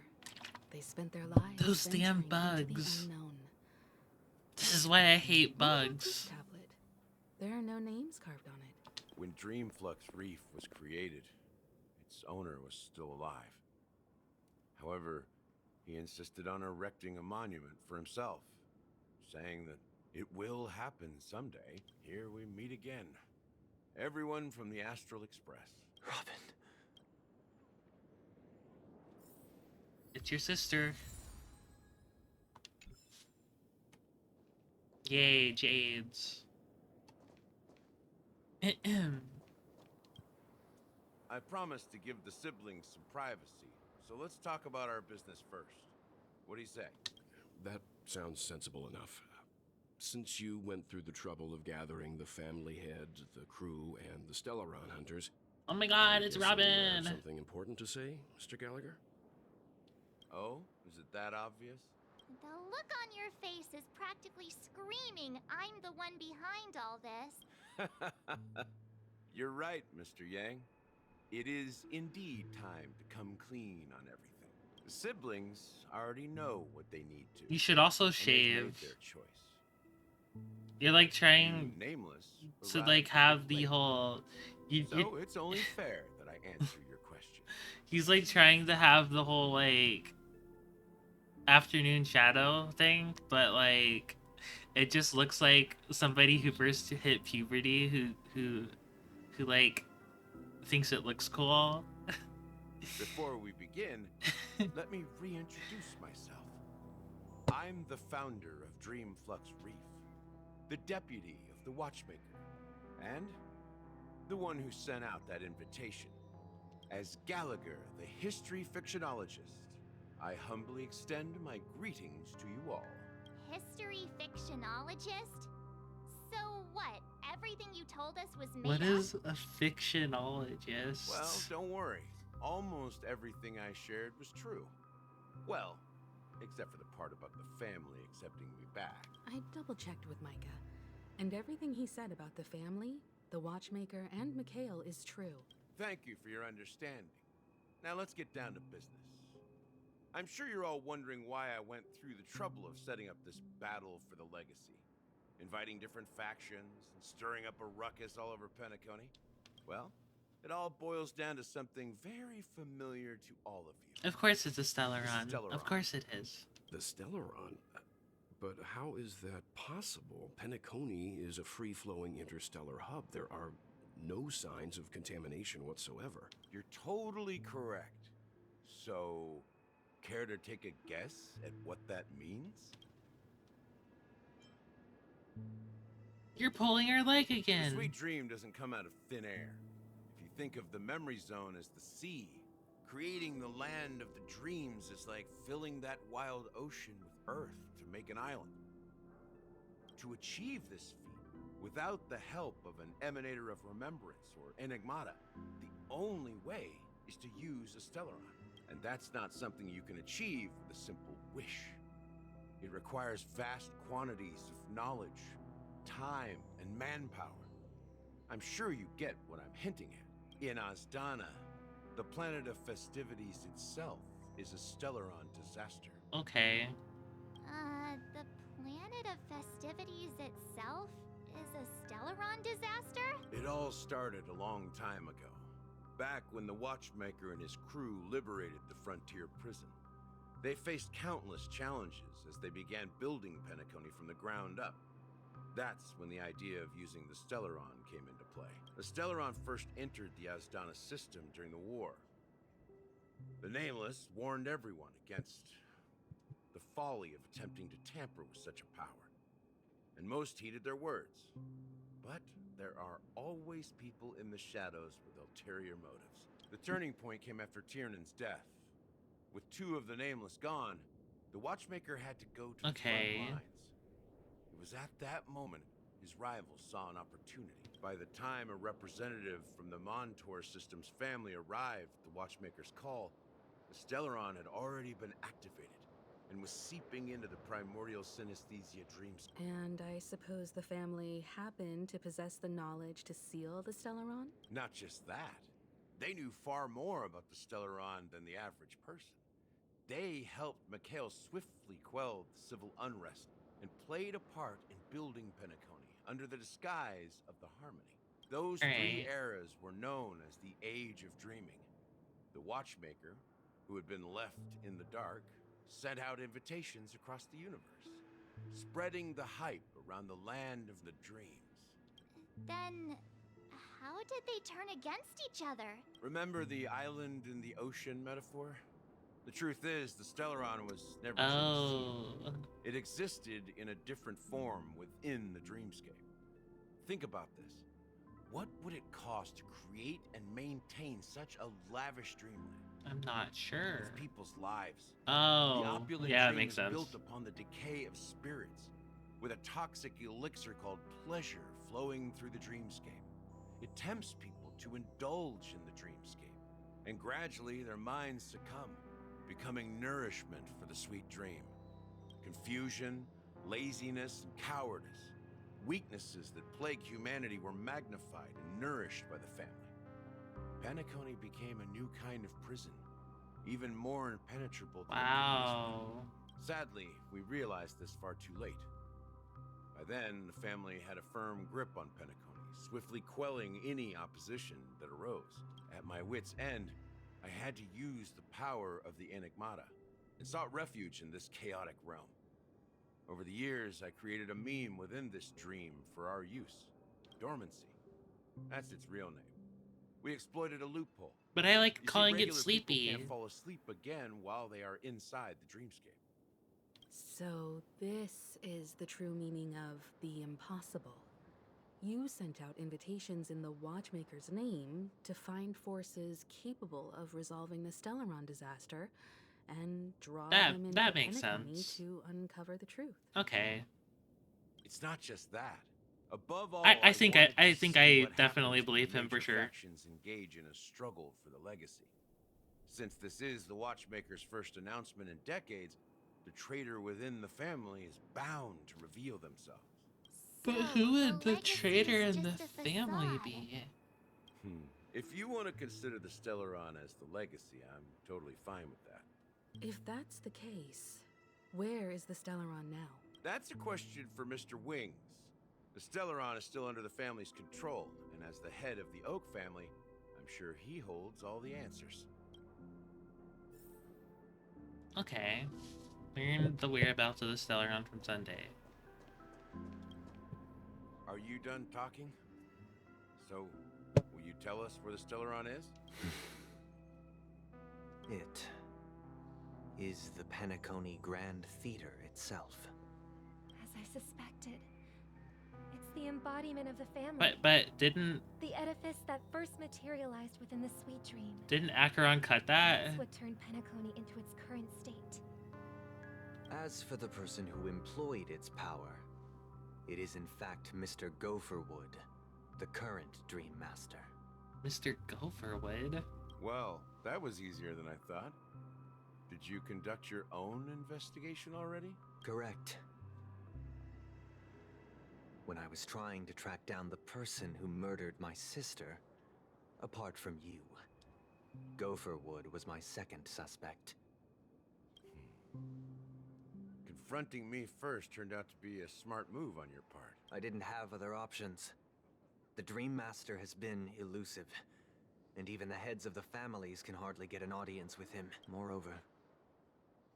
they spent their lives Those damn venturing into the bugs. unknown. This is why I hate What about bugs. this tablet? There are no names carved on it. When Dreamflux Reef was created, its owner was still alive. However, he insisted on erecting a monument for himself, saying that it will happen someday. Here we meet again. Everyone from the Astral Express. Robin. It's your sister. Yay, Jades. I promised to give the siblings some privacy, so let's talk about our business first. What do you say? That sounds sensible enough. Since you went through the trouble of gathering the family head, the crew, and the Stellaron hunters... Oh my god, I'm it's guessing you have Robin! something important to say, Mr. Gallagher? Oh? Is it that obvious? The look on your face is practically screaming, I'm the one behind all this. You're right, Mr. Yang. It is indeed time to come clean on everything. The siblings already know what they need to. You should also and they've shave. made their choice. You're like trying Nameless to arrived like a have bit the late. whole. So it's only fair that I answer your question. He's like trying to have the whole like afternoon shadow thing, but like it just looks like somebody who first hit puberty who like thinks it looks cool. Before we begin, let me reintroduce myself. I'm the founder of Dreamflux Reef, the deputy of the Watchmaker, and the one who sent out that invitation. As Gallagher, the history fictionologist, I humbly extend my greetings to you all. History fictionologist? So what? Everything you told us was made What up? is a fictionologist? Well, don't worry. Almost everything I shared was true. Well, except for the part about the family accepting me back. I double-checked with Micah, and everything he said about the family, the Watchmaker, and Mikhail is true. Thank you for your understanding. Now let's get down to business. I'm sure you're all wondering why I went through the trouble of setting up this battle for the legacy. Inviting different factions and stirring up a ruckus all over Penacony. Well, it all boils down to something very familiar to all of you. Of course it's a Stellaron. Stellaron. Of course it is. The Stellaron? But how is that possible? Penacony is a free-flowing interstellar hub. There are no signs of contamination whatsoever. You're totally correct. So, care to take a guess at what that means? You're pulling her leg The again. sweet dream doesn't come out of thin air. If you think of the memory zone as the sea, creating the land of the dreams is like filling that wild ocean with earth to make an island. To achieve this feat, without the help of an emanator of remembrance or enigmata, the only way is to use a Stellaron. And that's not something you can achieve with a simple wish. It requires vast quantities of knowledge, time, and manpower. I'm sure you get what I'm hinting at. In Azdana, the planet of festivities itself is a Stellaron disaster. Okay. The planet of festivities itself is a Stellaron disaster? It all started a long time ago, back when the Watchmaker and his crew liberated the frontier prison. They faced countless challenges as they began building Penacony from the ground up. That's when the idea of using the Stellaron came into play. The Stellaron first entered the Azdana system during the war. The Nameless warned everyone against the folly of attempting to tamper with such a power, and most heeded their words. But there are always people in the shadows with ulterior motives. The turning point came after Tiernan's death. With two of the Nameless gone, the Watchmaker had to go to the front lines. It was at that moment his rivals saw an opportunity. By the time a representative from the Montour system's family arrived at the Watchmaker's call, the Stellaron had already been activated and was seeping into the primordial synesthesia dreams. And I suppose the family happened to possess the knowledge to seal the Stellaron? Not just that. They knew far more about the Stellaron than the average person. They helped Mikhail swiftly quell the civil unrest and played a part in building Penacony under the disguise of the Harmony. Those three eras were known as the Age of Dreaming. The Watchmaker, who had been left in the dark, sent out invitations across the universe, spreading the hype around the land of the dreams. Then, how did they turn against each other? Remember the island in the ocean metaphor? The truth is, the Stellaron was never Oh. truly seen. It existed in a different form within the dreamscape. Think about this. What would it cost to create and maintain such a lavish dreamland? I'm not sure. With people's lives. Oh, The opulent yeah, that dream makes is sense. built upon the decay of spirits, with a toxic elixir called pleasure flowing through the dreamscape. It tempts people to indulge in the dreamscape, and gradually their minds succumb, becoming nourishment for the sweet dream. Confusion, laziness, and cowardice, weaknesses that plague humanity, were magnified and nourished by the family. Penacony became a new kind of prison, even more impenetrable to the previous one. Sadly, we realized this far too late. By then, the family had a firm grip on Penacony, swiftly quelling any opposition that arose. At my wit's end, I had to use the power of the Enigmata and sought refuge in this chaotic realm. Over the years, I created a meme within this dream for our use. Dormancy. That's its real name. We exploited a loophole. But I like You see, calling it regular sleepy. people can't fall asleep again while they are inside the dreamscape. So this is the true meaning of the impossible. You sent out invitations in the Watchmaker's name to find forces capable of resolving the Stellaron disaster and draw them into that makes Penacony sense. to uncover the truth. Okay. It's not just that. Above all, I think wanted I to think see I what definitely happens when believe him for major sure. factions engage in a struggle for the legacy. Since this is the Watchmaker's first announcement in decades, the traitor within the family is bound to reveal themselves. But who would the traitor in the family be? If you want to consider the Stellaron as the legacy, I'm totally fine with that. If that's the case, where is the Stellaron now? That's a question for Mr. Wings. The Stellaron is still under the family's control, and as the head of the Oak family, I'm sure he holds all the answers. Okay. Learn the whereabouts of the Stellaron from Sunday. Are you done talking? So, will you tell us where the Stellaron is? It is the Penacony Grand Theater itself. As I suspected. It's the embodiment of the family. But didn't The edifice that first materialized within the sweet dream. didn't Acheron cut that? That's what turned Penacony into its current state. As for the person who employed its power, it is in fact Mr. Gopherwood, the current Dream Master. Mr. Gopherwood? Well, that was easier than I thought. Did you conduct your own investigation already? Correct. When I was trying to track down the person who murdered my sister, apart from you, Gopherwood was my second suspect. Confronting me first turned out to be a smart move on your part. I didn't have other options. The Dream Master has been elusive, and even the heads of the families can hardly get an audience with him. Moreover,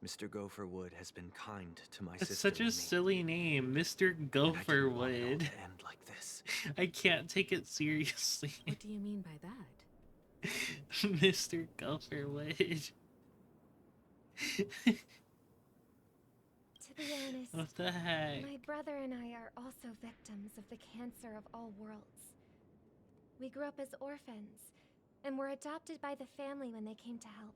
Mr. Gopherwood has been kind to my That's sister such a and me. Mr. name, Mr. Gopherwood. End like this. I can't take it seriously. What do you mean by that? Mr. Gopherwood. To be honest, What the heck? my brother and I are also victims of the cancer of all worlds. We grew up as orphans, and were adopted by the family when they came to help.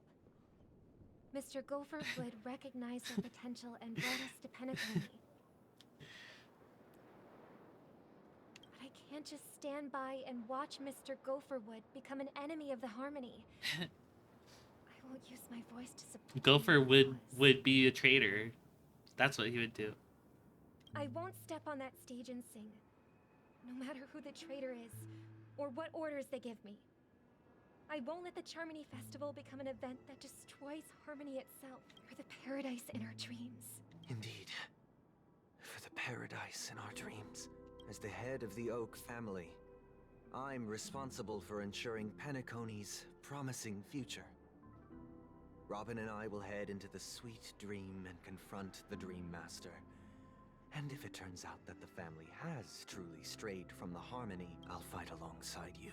Mr. Gopherwood recognized our potential and brought us to Penacony. But I can't just stand by and watch Mr. Gopherwood become an enemy of the Harmony. I won't use my voice to support Gopher would be a traitor. That's what he would do. I won't step on that stage and sing, no matter who the traitor is, or what orders they give me. I won't let the Charmony Festival become an event that destroys Harmony itself, or the paradise in our dreams. Indeed. For the paradise in our dreams. As the head of the Oak family, I'm responsible for ensuring Penacony's promising future. Robin and I will head into the sweet dream and confront the Dream Master. And if it turns out that the family has truly strayed from the Harmony, I'll fight alongside you.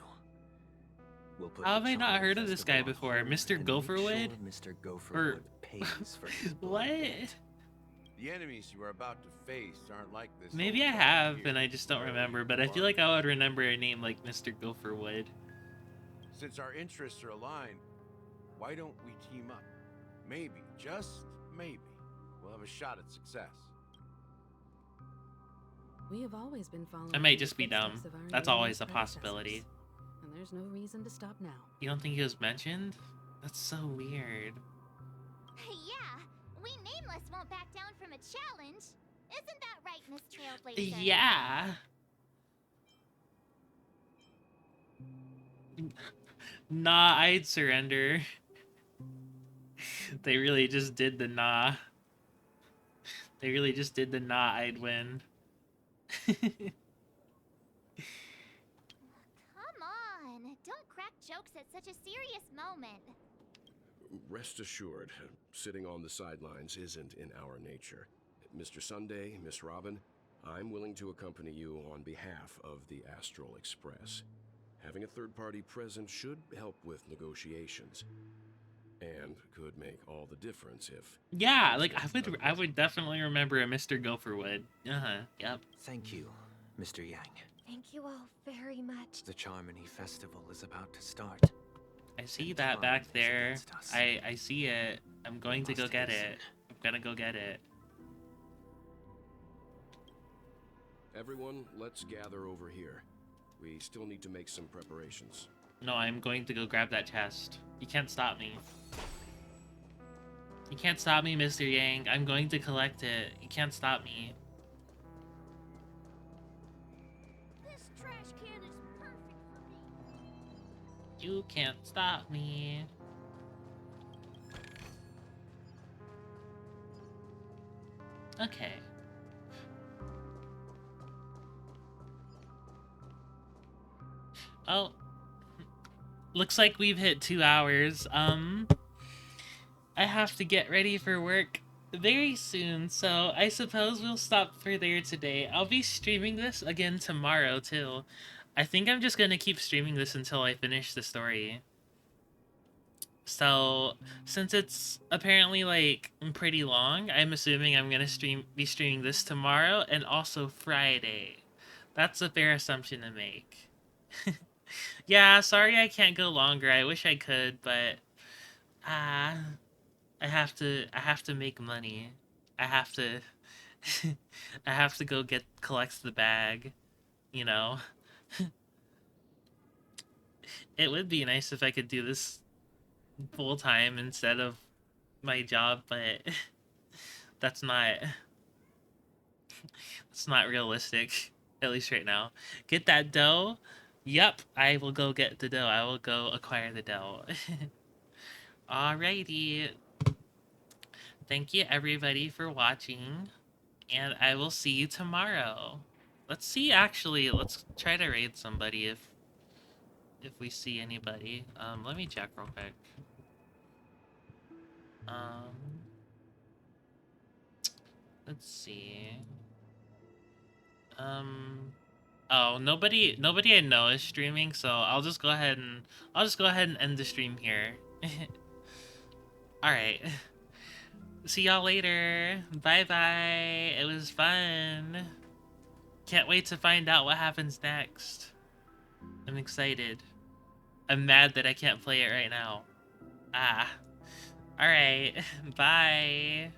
We'll put How the have I not Charming heard of this guy Festival on before? hold Mr. and make Gopherwood? sure Mr. Gopherwood Or pays for his what? blood. The enemies you are about to face aren't like this. Maybe I old guy have here. and I just don't Very remember, but I feel like I would remember a name like Mr. Gopherwood. Since our interests are aligned, why don't we team up? Maybe, just maybe, we'll have a shot at success. We have always been following. I might in the just be dumb. footsteps of our That's nameless always a predecessors, possibility. And there's no reason to stop now. You don't think he was mentioned? That's so weird. Yeah, we Nameless won't back down from a challenge. Isn't that right, Miss Trailblazer? Yeah. Nah, I'd surrender. They really just did the nah. They really just did the nah, I'd win. Come on, don't crack jokes at such a serious moment. Rest assured, sitting on the sidelines isn't in our nature. Mr. Sunday, Miss Robin, I'm willing to accompany you on behalf of the Astral Express. Having a third party present should help with negotiations, and could make all the difference if... Yeah, like I would definitely remember a Mr. Gopherwood. Yep. Thank you, Mr. Yang. Thank you all very much. The Charmony Festival is about to start. I see that back there. I see it. I'm going to go get it. I'm gonna go get it. Everyone, let's gather over here. We still need to make some preparations. No, I'm going to go grab that chest. You can't stop me. You can't stop me, Mr. Yang. I'm going to collect it. You can't stop me. This trash can is perfect for me. You can't stop me. Okay. Oh. Looks like we've hit 2 hours. I have to get ready for work very soon, so I suppose we'll stop for there today. I'll be streaming this again tomorrow, too. I think I'm just gonna keep streaming this until I finish the story. So, since it's apparently, like, pretty long, I'm assuming I'm gonna be streaming this tomorrow and also Friday. That's a fair assumption to make. Yeah, sorry I can't go longer. I wish I could, but I have to make money. I have to I have to go collect the bag, you know. It would be nice if I could do this full time instead of my job, but that's not realistic, at least right now. Get that dough. Yep, I will go get the dough. I will go acquire the dough. Alrighty. Thank you everybody for watching, and I will see you tomorrow. Let's see, actually, let's try to raid somebody if we see anybody. Let me check real quick. Let's see. Oh, nobody I know is streaming, so I'll just go ahead and end the stream here. All right. See y'all later. Bye bye. It was fun. Can't wait to find out what happens next. I'm excited. I'm mad that I can't play it right now. All right. Bye.